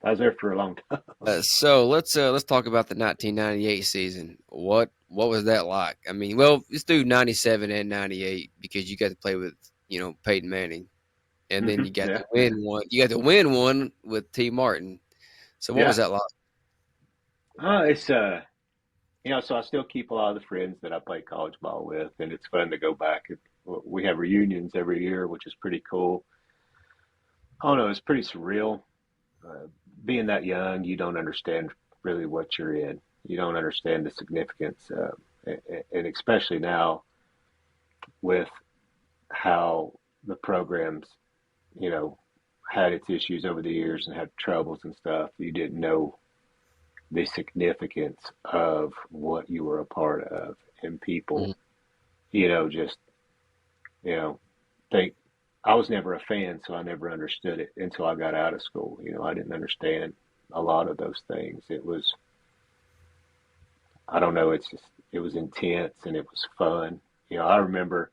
I was there for a long time. So let's talk about the 1998 season. What was that like? I mean, well, let's do 97 and 98 because you got to play with Peyton Manning, and then you got to win one. You got to win one with T. Martin. So what was that like? It's so I still keep a lot of the friends that I played college ball with, and it's fun to go back. We have reunions every year, which is pretty cool. I don't know, it's pretty surreal. Being that young, you don't understand really what you're in. You don't understand the significance, and especially now with how the programs, had its issues over the years and had troubles and stuff. You didn't know the significance of what you were a part of, and people, think. I was never a fan, so I never understood it until I got out of school. I didn't understand a lot of those things. It was, I don't know, it was intense and it was fun. I remember,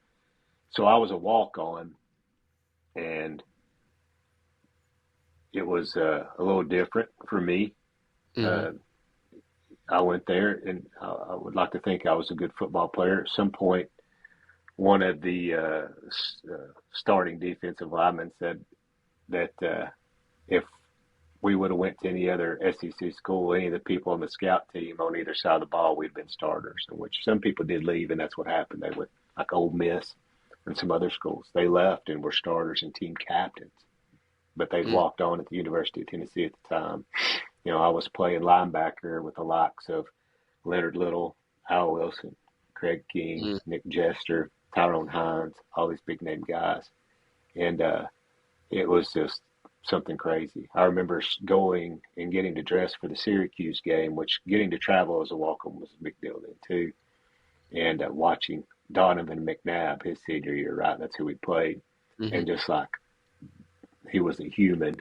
so I was a walk-on, and it was a little different for me. I went there, and I would like to think I was a good football player. At some point, one of the starting defensive linemen said that if we would have went to any other SEC school, any of the people on the scout team on either side of the ball, we'd been starters, in which some people did leave, and that's what happened. They went, like Ole Miss and some other schools. They left and were starters and team captains, but they'd walked on at the University of Tennessee at the time. I was playing linebacker with the likes of Leonard Little, Al Wilson, Craig King, Nick Jester, Tyrone Hines, all these big name guys. And it was just something crazy. I remember going and getting to dress for the Syracuse game, which getting to travel as a walk-on was a big deal then too. And watching Donovan McNabb his senior year, right? That's who we played. And just like, he was a human.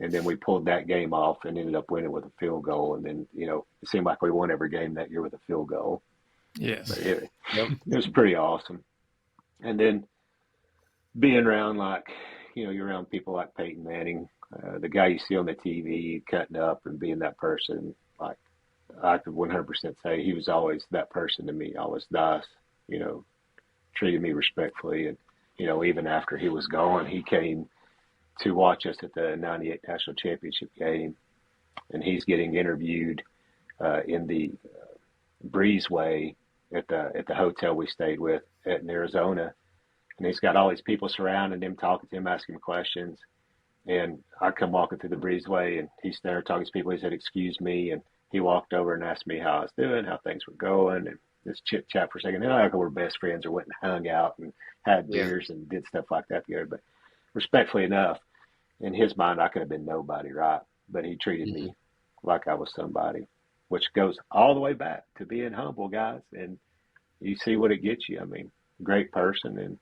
And then we pulled that game off and ended up winning with a field goal. And then, it seemed like we won every game that year with a field goal. Yes. It was pretty awesome. And then being around, you're around people like Peyton Manning, the guy you see on the TV cutting up and being that person, like I could 100% say he was always that person to me, always nice, treated me respectfully. And, even after he was gone, he came to watch us at the 98 National Championship game, and he's getting interviewed in the breezeway at the hotel we stayed with in Arizona. And he's got all these people surrounding him, talking to him, asking him questions. And I come walking through the breezeway, and he's there talking to people. He said, "Excuse me." And he walked over and asked me how I was doing, how things were going, and just chit chat for a second. And like we're best friends, or went and hung out and had beers and did stuff like that together. But respectfully enough, in his mind, I could have been nobody, right? But he treated me like I was somebody, which goes all the way back to being humble, guys. And you see what it gets you. I mean, great person, and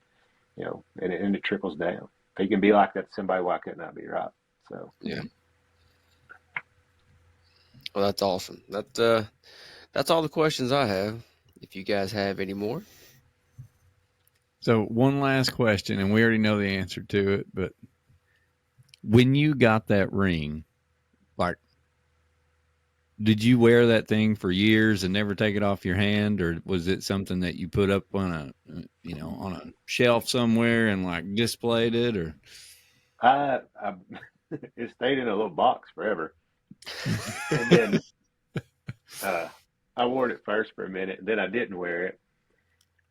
and it trickles down. If he can be like that to somebody, why couldn't I be, right? So yeah. Well, that's awesome. That's all the questions I have. If you guys have any more. So one last question, and we already know the answer to it, but when you got that ring, like, did you wear that thing for years and never take it off your hand, or was it something that you put up on on a shelf somewhere and like displayed it, or? It stayed in a little box forever, and then I wore it at first for a minute, and then I didn't wear it,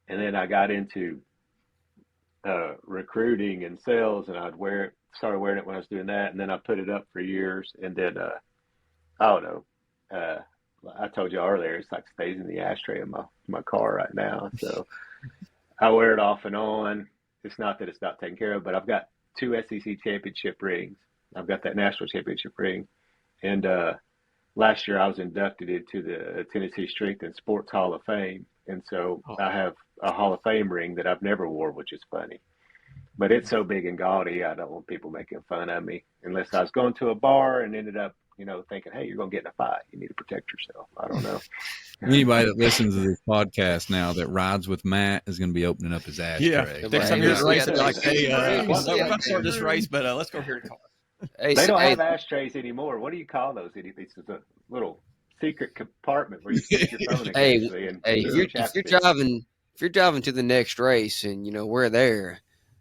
and then I got into recruiting and sales, and started wearing it when I was doing that, and then I put it up for years, and then I don't know. I told you earlier, it's like stays in the ashtray in my car right now. So I wear it off and on. It's not that it's not taken care of, but I've got 2 SEC championship rings. I've got that national championship ring. And last year I was inducted into the Tennessee Strength and Sports Hall of Fame. And so I have a Hall of Fame ring that I've never wore, which is funny. But it's so big and gaudy, I don't want people making fun of me, unless I was going to a bar and ended up thinking, hey, you're going to get in a fight. You need to protect yourself. I don't know. Anybody that listens to this podcast now that rides with Matt is going to be opening up his ashtray. Yeah. Next time you're at a race, they're like, hey, we're going to start this race, but let's go here to car. They don't have ashtrays anymore. What do you call those? It's a little secret compartment where you stick your phone in. If you're driving to the next race and, we're there,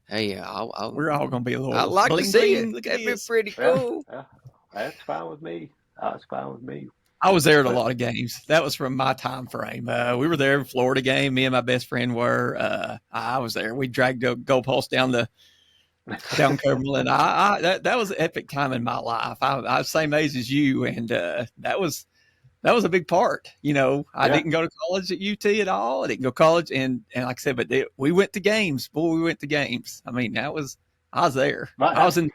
hey, we're all going to be a little. I'd like to see it. That'd be pretty cool. That's fine with me. That's fine with me. I was there at a lot of games. That was from my time frame. We were there in Florida game. Me and my best friend were. I was there. We dragged a goalpost down Cumberland. That was an epic time in my life. I was the same age as you, and that was a big part. I didn't go to college at UT at all. I didn't go to college, and like I said, but we went to games. Boy, we went to games. I mean, I was there. I was in.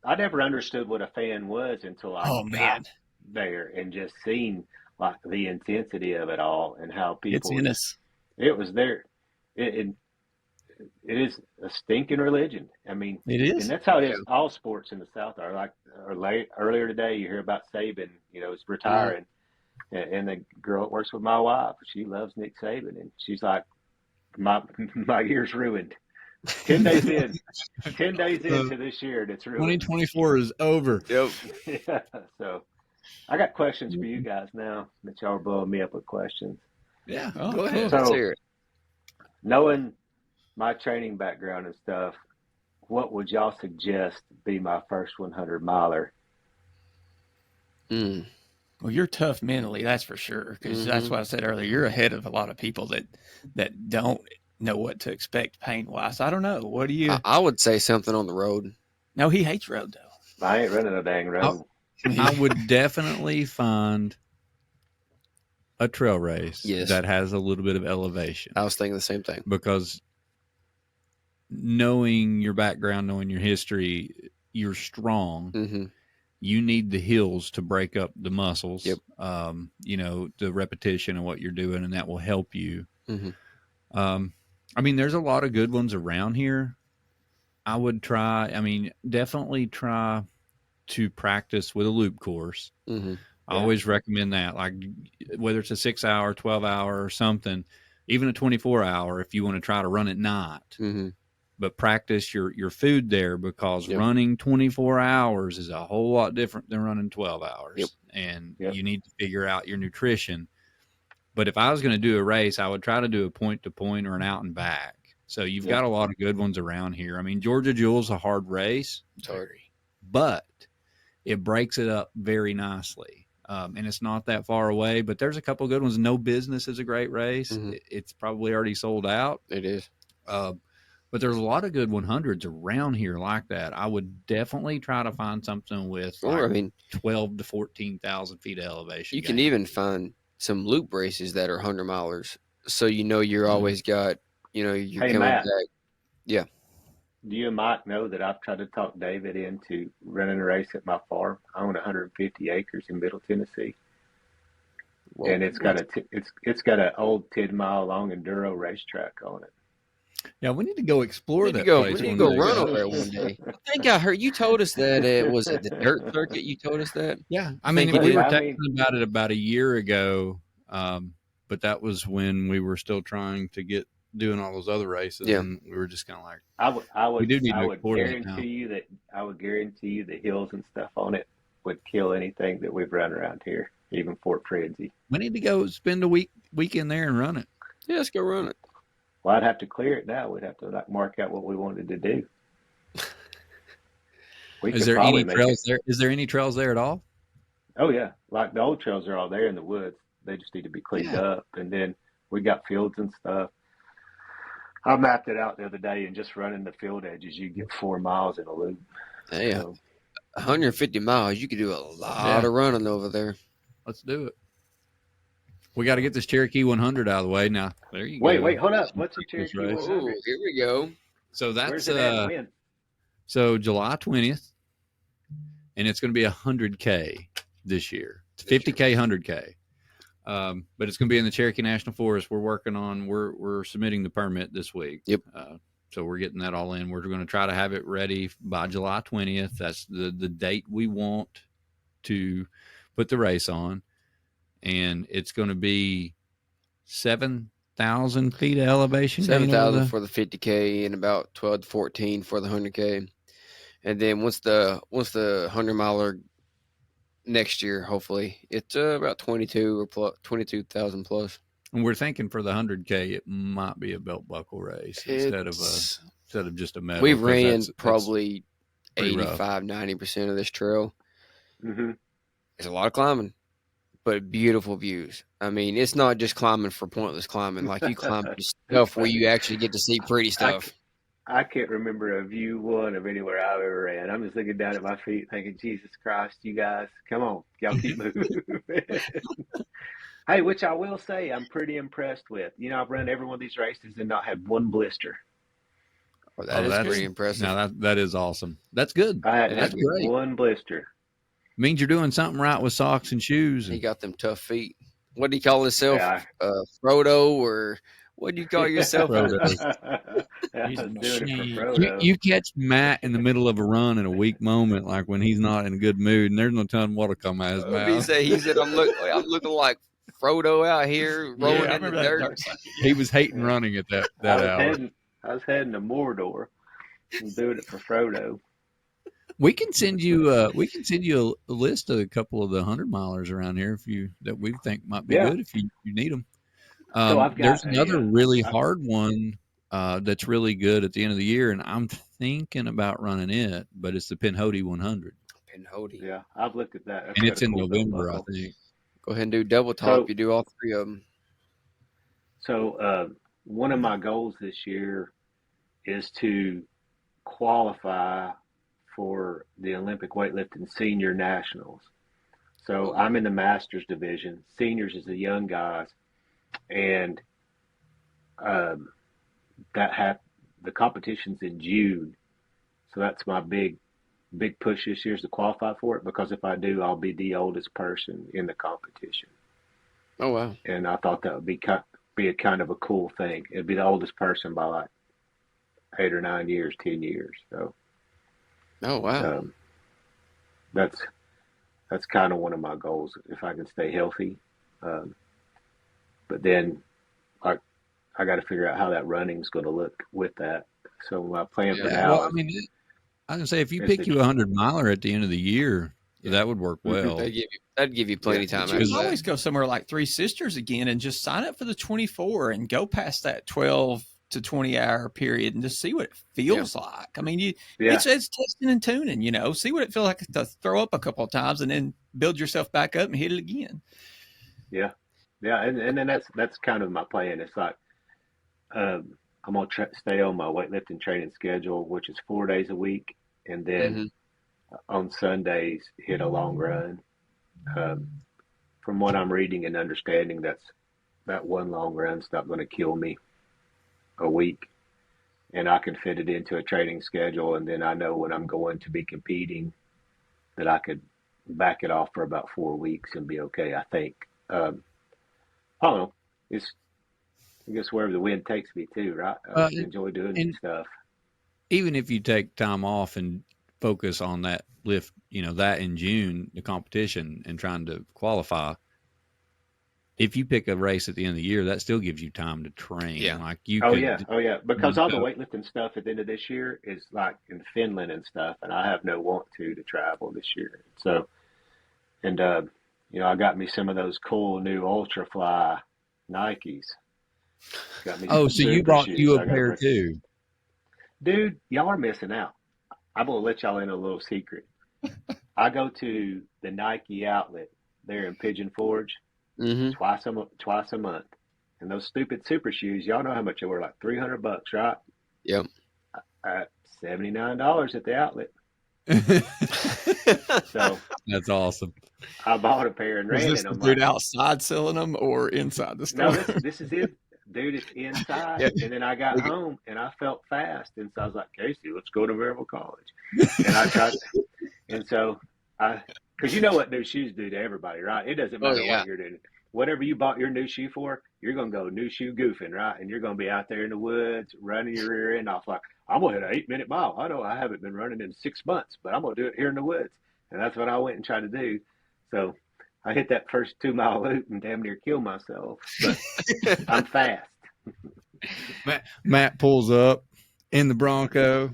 I never understood what a fan was until I got there and just seen like the intensity of it all and how people. It's in us. It was there. It is a stinking religion. I mean, it is, and that's how it is. All sports in the South are like. Earlier today, you hear about Saban. Is retiring, and the girl that works with my wife, she loves Nick Saban, and she's like, my year's ruined. 10 days into this year, and it's ruined. 2024 is over. Yep. Yeah. So, I got questions for you guys now that y'all are blowing me up with questions. Yeah. Go ahead. So, let's hear it. Knowing my training background and stuff, what would y'all suggest be my first 100 miler? Well, you're tough mentally, that's for sure. Because that's what I said earlier. You're ahead of a lot of people that don't know what to expect pain wise. I don't know. What do you? I would say something on the road. No, he hates road though. I ain't running a dang road. I would definitely find a trail race that has a little bit of elevation. I was thinking the same thing. Because knowing your background, knowing your history, you're strong. You need the hills to break up the muscles. Yep. The repetition of what you're doing, and that will help you. I mean, there's a lot of good ones around here. I would definitely try to practice with a loop course. I always recommend that, like whether it's a 6-hour, 12-hour or something, even a 24-hour, if you want to try to run at night. but practice your food there, because Yep. running 24 hours is a whole lot different than running 12 hours. Yep. And Yep. you need to figure out your nutrition. But if I was going to do a race, I would try to do a point to point or an out and back. So you've Yep. got a lot of good ones around here. I mean, Georgia Jewel's a hard race, It's hard. but it breaks it up very nicely. And it's not that far away, but there's a couple good ones. No Business is a great race. Mhm. It's probably already sold out. It is. But there's a lot of good 100s around here like that. I would definitely try to find something with Or, I mean, 12 to 14,000 feet of elevation. you can even find some loop races that are 100-milers. So, you're always got, you're Hey, coming Matt. back. Yeah. Do you and Mike know that I've tried to talk David into running a race at my farm? I own 150 acres in Middle Tennessee, Well, and it's got it's got an old 10-mile long enduro racetrack on it. Yeah, we need to go explore that we place. need to one go day. run over there one day. I think I heard you told us that it was at the dirt circuit. You told us that. Yeah, I mean, think we it were is. I talking about it about a year ago, but that was when we were still trying to get doing all those other races, Yeah. and we were just kind of like, I would We do need I to would explore that now. guarantee you the hills and stuff on it would kill anything that we've run around here, even Fort Frenzy. we need to go spend a weekend there and run it. Yeah, let's go run it. Well, I'd have to clear it now. We'd have to mark out what we wanted to do. We Is could there probably any make trails it. there? Is there any trails there at all? Oh yeah, like the old trails are all there in the woods. They just need to be cleaned Yeah. up, and then we got fields and stuff. I mapped it out the other day, and just running the field edges, you get 4 miles in a loop. Yeah, So, 150 miles. You could do a lot of running over there. Let's do it. We got to get this Cherokee 100 out of the way now. There you wait, go. hold up. What's the Cherokee race. 100? Oh, here we go. So Where's that's it at? When? so July 20th, and it's going to be 100K this year. It's 50K, 100K. But it's going to be in the Cherokee National Forest. We're submitting the permit this week. Yep. So we're getting that all in. We're going to try to have it ready by July 20th. That's the date we want to put the race on. And it's going to be 7,000 feet of elevation. 7,000 for the 50K and about 12 to 14 for the 100K. And then once the 100-miler next year, hopefully, it's about 22,000 plus. And we're thinking for the 100K, it might be a belt buckle race instead of just a medal. We've ran that's probably pretty rough. 85, 90% of this trail. Mm-hmm. There's a lot of climbing, but beautiful views. I mean, it's not just climbing for pointless climbing. Like, you climb stuff where you actually get to see pretty stuff. I can't remember a view one of anywhere I've ever ran. I'm just looking down at my feet thinking, Jesus Christ, you guys, come on. Y'all keep moving. Hey, which I will say I'm pretty impressed with. I've run every one of these races and not had one blister. Well, that's pretty impressive. Now that is awesome. That's good. I hadn't That's had great. one blister. Means you're doing something right with socks and shoes. He got them tough feet. What do you call himself? Yeah. Frodo, or what do you call yourself? Frodo. I was doing it for Frodo. You catch Matt in the middle of a run in a weak moment, like when he's not in a good mood, and there's no telling what'll come out of his mouth. He said, I'm looking like Frodo out here rolling in the dirt. He was hating running at that hour. I was heading to Mordor and doing it for Frodo. We can send you a list of a couple of the 100-milers around here that we think might be good if you need them. There's another really hard one that's really good at the end of the year, and I'm thinking about running it, but it's the Pinhoti 100. Pinhoti. Yeah, I've looked at that. That's and it's in cool November, I buckle. think. Go ahead and do double top. You do all three of them. So one of my goals this year is to qualify for the Olympic weightlifting senior nationals. So I'm in the masters division. Seniors is the young guys, and the competition's in June. So that's my big push this year is to qualify for it, because if I do, I'll be the oldest person in the competition. Oh wow! And I thought that would be a kind of a cool thing. It'd be the oldest person by like 8 or 9 years, 10 years. So. Oh wow! That's kind of one of my goals, if I can stay healthy. But then I got to figure out how that running's going to look with that. So my plan for Yeah. now Well, I is, mean, I was gonna say if you is pick to, you a 100-miler at the end of the year, that would work well. That'd give you plenty of time But you after can that. always go somewhere like Three Sisters again and just sign up for the 24 and go past that 12 to 20 hour period and just see what it feels like. I mean, it's testing and tuning, see what it feels like to throw up a couple of times and then build yourself back up and hit it again. Yeah. Yeah. And then that's kind of my plan. It's like, I'm going to stay on my weightlifting training schedule, which is 4 days a week. And then on Sundays, hit a long run. From what I'm reading and understanding, that one long run's not going to kill me a week. And I can fit it into a training schedule. And then I know when I'm going to be competing that I could back it off for about 4 weeks and be okay, I think. I don't know. I guess wherever the wind takes me too, right? I just enjoy doing this stuff. Even if you take time off and focus on that lift, that in June, the competition and trying to qualify, if you pick a race at the end of the year, that still gives you time to train. Yeah. Like you Oh could, yeah. Because all the weightlifting stuff at the end of this year is like in Finland and stuff, and I have no want to travel this year. So, and I got me some of those cool new Ultrafly Nikes. Got me so you brought shoes. you a pair too. Dude, y'all are missing out. I'm gonna let y'all in a little secret. I go to the Nike outlet there in Pigeon Forge twice a month, and those stupid super shoes. Y'all know how much they were, like $300, right? Yep. At $79 at the outlet. So that's awesome. I bought a pair and ran Was this it. the dude outside selling them or inside the store? No, this is it. Dude, it's inside. Yeah. And then I got home and I felt fast. And so I was like, Casey, let's go to Maryville College. And I tried. And so because you know what new shoes do to everybody, right? It doesn't matter what you're doing. Whatever you bought your new shoe for, you're going to go new shoe goofing, right? And you're going to be out there in the woods running your rear end off like, I'm going to hit an 8-minute mile. I know I haven't been running in 6 months, but I'm going to do it here in the woods. And that's what I went and tried to do. So I hit that first 2-mile loop and damn near killed myself. But I'm fast. Matt pulls up in the Bronco,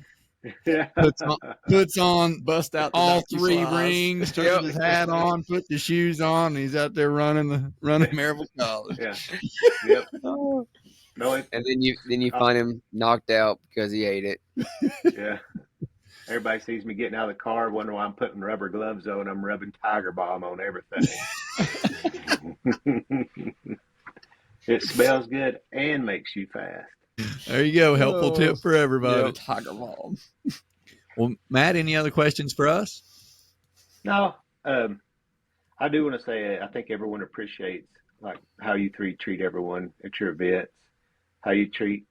puts on, bust out all three rings, turns his hat on, put the shoes on, and he's out there running Maryville College. Yeah. Yep. No, and then you find him knocked out because he ate it. Yeah. Everybody sees me getting out of the car, wondering why I'm putting rubber gloves on. I'm rubbing Tiger Balm on everything. It smells good and makes you fast. There you go. Helpful tip for everybody. Yep. Tiger Balm. Well, Matt, any other questions for us? No. I do want to say I think everyone appreciates like how you three treat everyone at your events, how you treat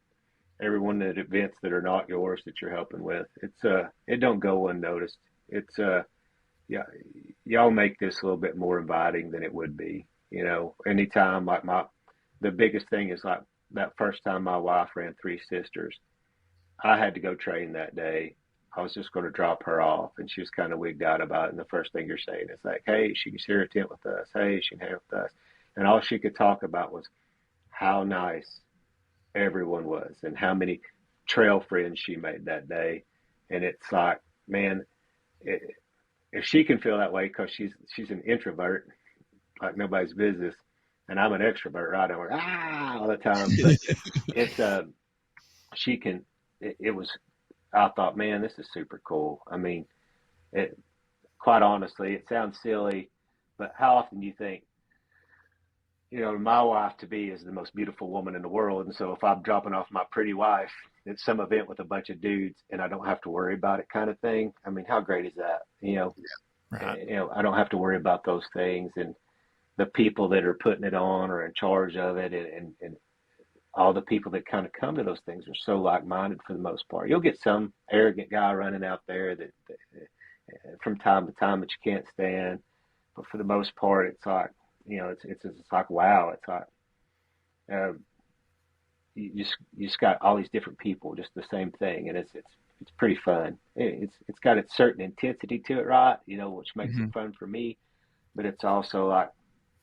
everyone at events that are not yours that you're helping with. It don't go unnoticed. It's y'all make this a little bit more inviting than it would be. Anytime like the biggest thing is like that first time my wife ran Three Sisters, I had to go train that day. I was just going to drop her off, and she was kind of wigged out about it. And the first thing you're saying is like, hey, she can share a tent with us. Hey, she can hang with us. And all she could talk about was how nice everyone was and how many trail friends she made that day. And it's like, man, if she can feel that way because she's an introvert, like nobody's business, and I'm an extrovert, right? I'm all the time. But it's she can. It was. I thought, man, this is super cool. I mean, quite honestly, it sounds silly, but how often do you think, my wife to be is the most beautiful woman in the world. And so if I'm dropping off my pretty wife at some event with a bunch of dudes and I don't have to worry about it kind of thing. I mean, how great is that? Right. I don't have to worry about those things. And the people that are putting it on or in charge of it and all the people that kind of come to those things are so like-minded for the most part. You'll get some arrogant guy running out there that from time to time that you can't stand. But for the most part, it's like, it's like, wow. It's like, you just got all these different people, just the same thing. And it's pretty fun. It's got a certain intensity to it, right? Which makes it fun for me, but it's also like,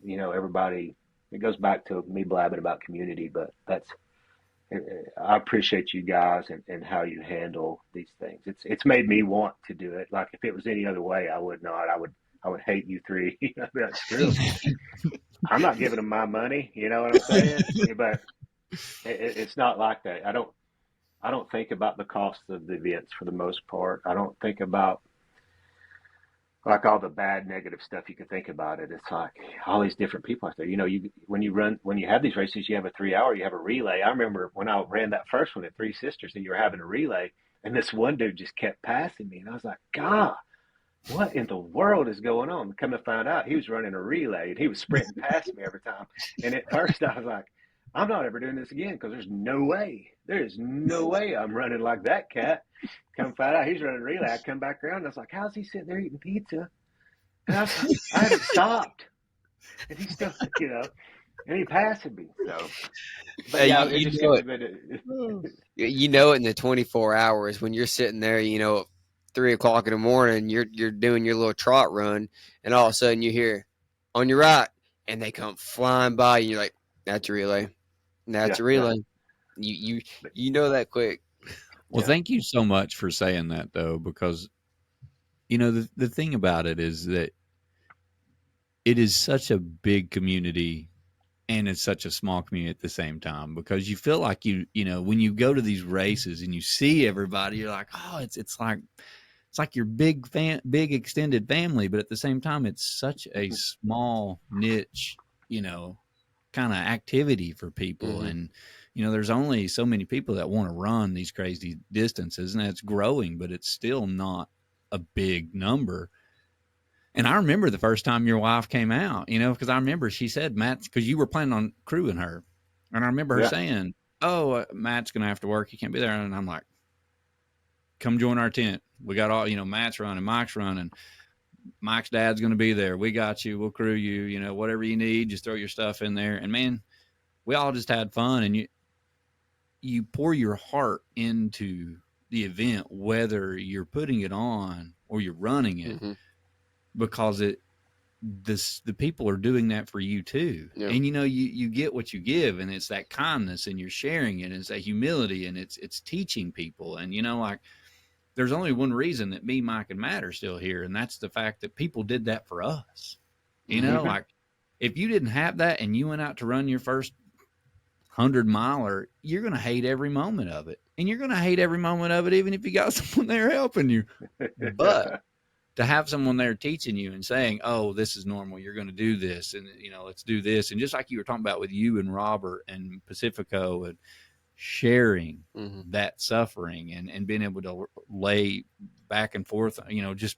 everybody, it goes back to me blabbing about community, but I appreciate you guys and how you handle these things. It's made me want to do it. Like if it was any other way, I would not. I would hate you three. I'd be like, screw 'em. I'm not giving them my money. You know what I'm saying? But it's not like that. I don't think about the cost of the events for the most part. I don't think about like all the bad negative stuff you can think about it. It's like all these different people out there. You know, when you have these races, you have a 3 hour, you have a relay. I remember when I ran that first one at Three Sisters and you were having a relay and this one dude just kept passing me and I was like, God, what in the world is going on? Come to find out he was running a relay and he was sprinting past me every time. And at first I was like, I'm not ever doing this again because there is no way I'm running like that cat. Come find out he's running a relay. I come back around and I was like, how's he sitting there eating pizza? And I haven't stopped. And he's still, you know, and he passing me. So, but yeah, you know it in the 24 hours when you're sitting there, you know, 3 o'clock in the morning, you're doing your little trot run, and all of a sudden you hear on your right, and they come flying by, and you're like, that's a relay. That's a relay. Yeah. You know that quick. Well, thank you so much for saying that, though, because, you know, the thing about it is that it is such a big community and it's such a small community at the same time, because you feel like you know, when you go to these races and you see everybody, you're like, oh, it's like your big extended family, but at the same time, it's such a small niche, you know, kind of activity for people. And, you know, there's only so many people that want to run these crazy distances, and it's growing, but it's still not a big number. And I remember the first time your wife came out, you know, because I remember she said, Matt, because you were planning on crewing her. And I remember her saying, oh, Matt's going to have to work. He can't be there. And I'm like, come join our tent. We got all, you know, Matt's running, Mike's running. Mike's dad's going to be there. We got you. We'll crew you, you know, whatever you need, just throw your stuff in there. And man, we all just had fun, and you pour your heart into the event, whether you're putting it on or you're running it, because the people are doing that for you too. Yeah. And, you know, you get what you give, and it's that kindness, and you're sharing it, and it's that humility, and it's teaching people. And, you know, like, there's only one reason that me, Mike, and Matt are still here, and that's the fact that people did that for us. You know, like, if you didn't have that and you went out to run your first 100-miler, you're going to hate every moment of it. And you're going to hate every moment of it even if you got someone there helping you. But to have someone there teaching you and saying, oh, this is normal, you're going to do this, and, you know, let's do this. And just like you were talking about with you and Robert and Pacifico, and sharing that suffering and being able to lay back and forth, you know, just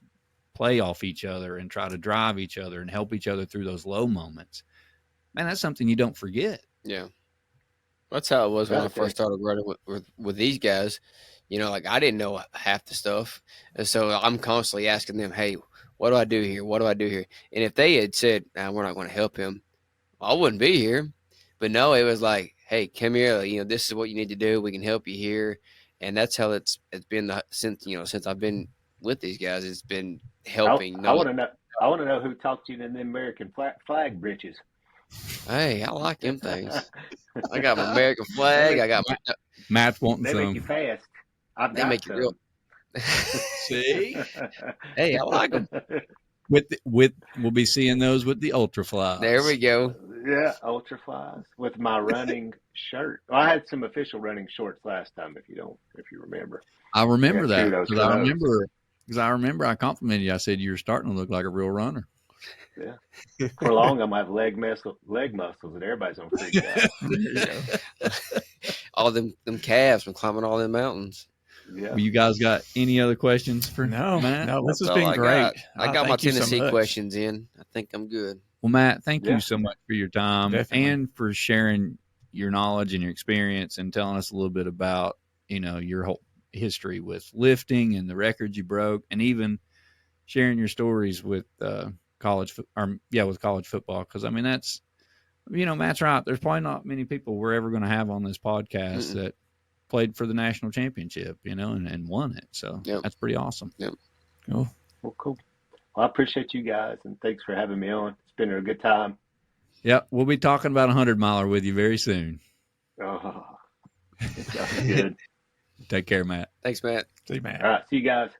play off each other and try to drive each other and help each other through those low moments. Man, that's something you don't forget. Yeah. That's how it was when I first started running with these guys. You know, like, I didn't know half the stuff. And so I'm constantly asking them, hey, what do I do here? What do I do here? And if they had said, nah, we're not going to help him, I wouldn't be here. But no, it was like, hey, come here. You know, this is what you need to do. We can help you here. And that's how it's been since I've been with these guys. It's been helping. I want to know who talked to you in the American flag britches. Hey, I like them things. I got my American flag. I got my Matt's wanting some. They make you fast. They make you real. See? Hey, I like them. We'll be seeing those with the ultra flies. There we go. Yeah, ultra flies with my running shirt. Well, I had some official running shorts last time. If you remember. I remember that because I remember I complimented you. I said you were starting to look like a real runner. Yeah. For long, I'm gonna have leg muscles, and everybody's gonna freak out. All them calves from climbing all them mountains. Yeah. Well, you guys got any other questions for Matt? No, this has been great. I got my Tennessee questions in. I think I'm good. Well, Matt, thank you so much for your time. Definitely. And for sharing your knowledge and your experience and telling us a little bit about, you know, your whole history with lifting and the records you broke, and even sharing your stories with college football. Because, I mean, that's, you know, Matt's right. There's probably not many people we're ever going to have on this podcast that played for the national championship, you know, and won it. So that's pretty awesome. Yep. Cool. Well, cool. Well, I appreciate you guys, and thanks for having me on. It's been a good time. Yep. We'll be talking about 100-miler with you very soon. Oh, Sounds good. Take care, Matt. Thanks, Matt. See, Matt. All right. See you guys.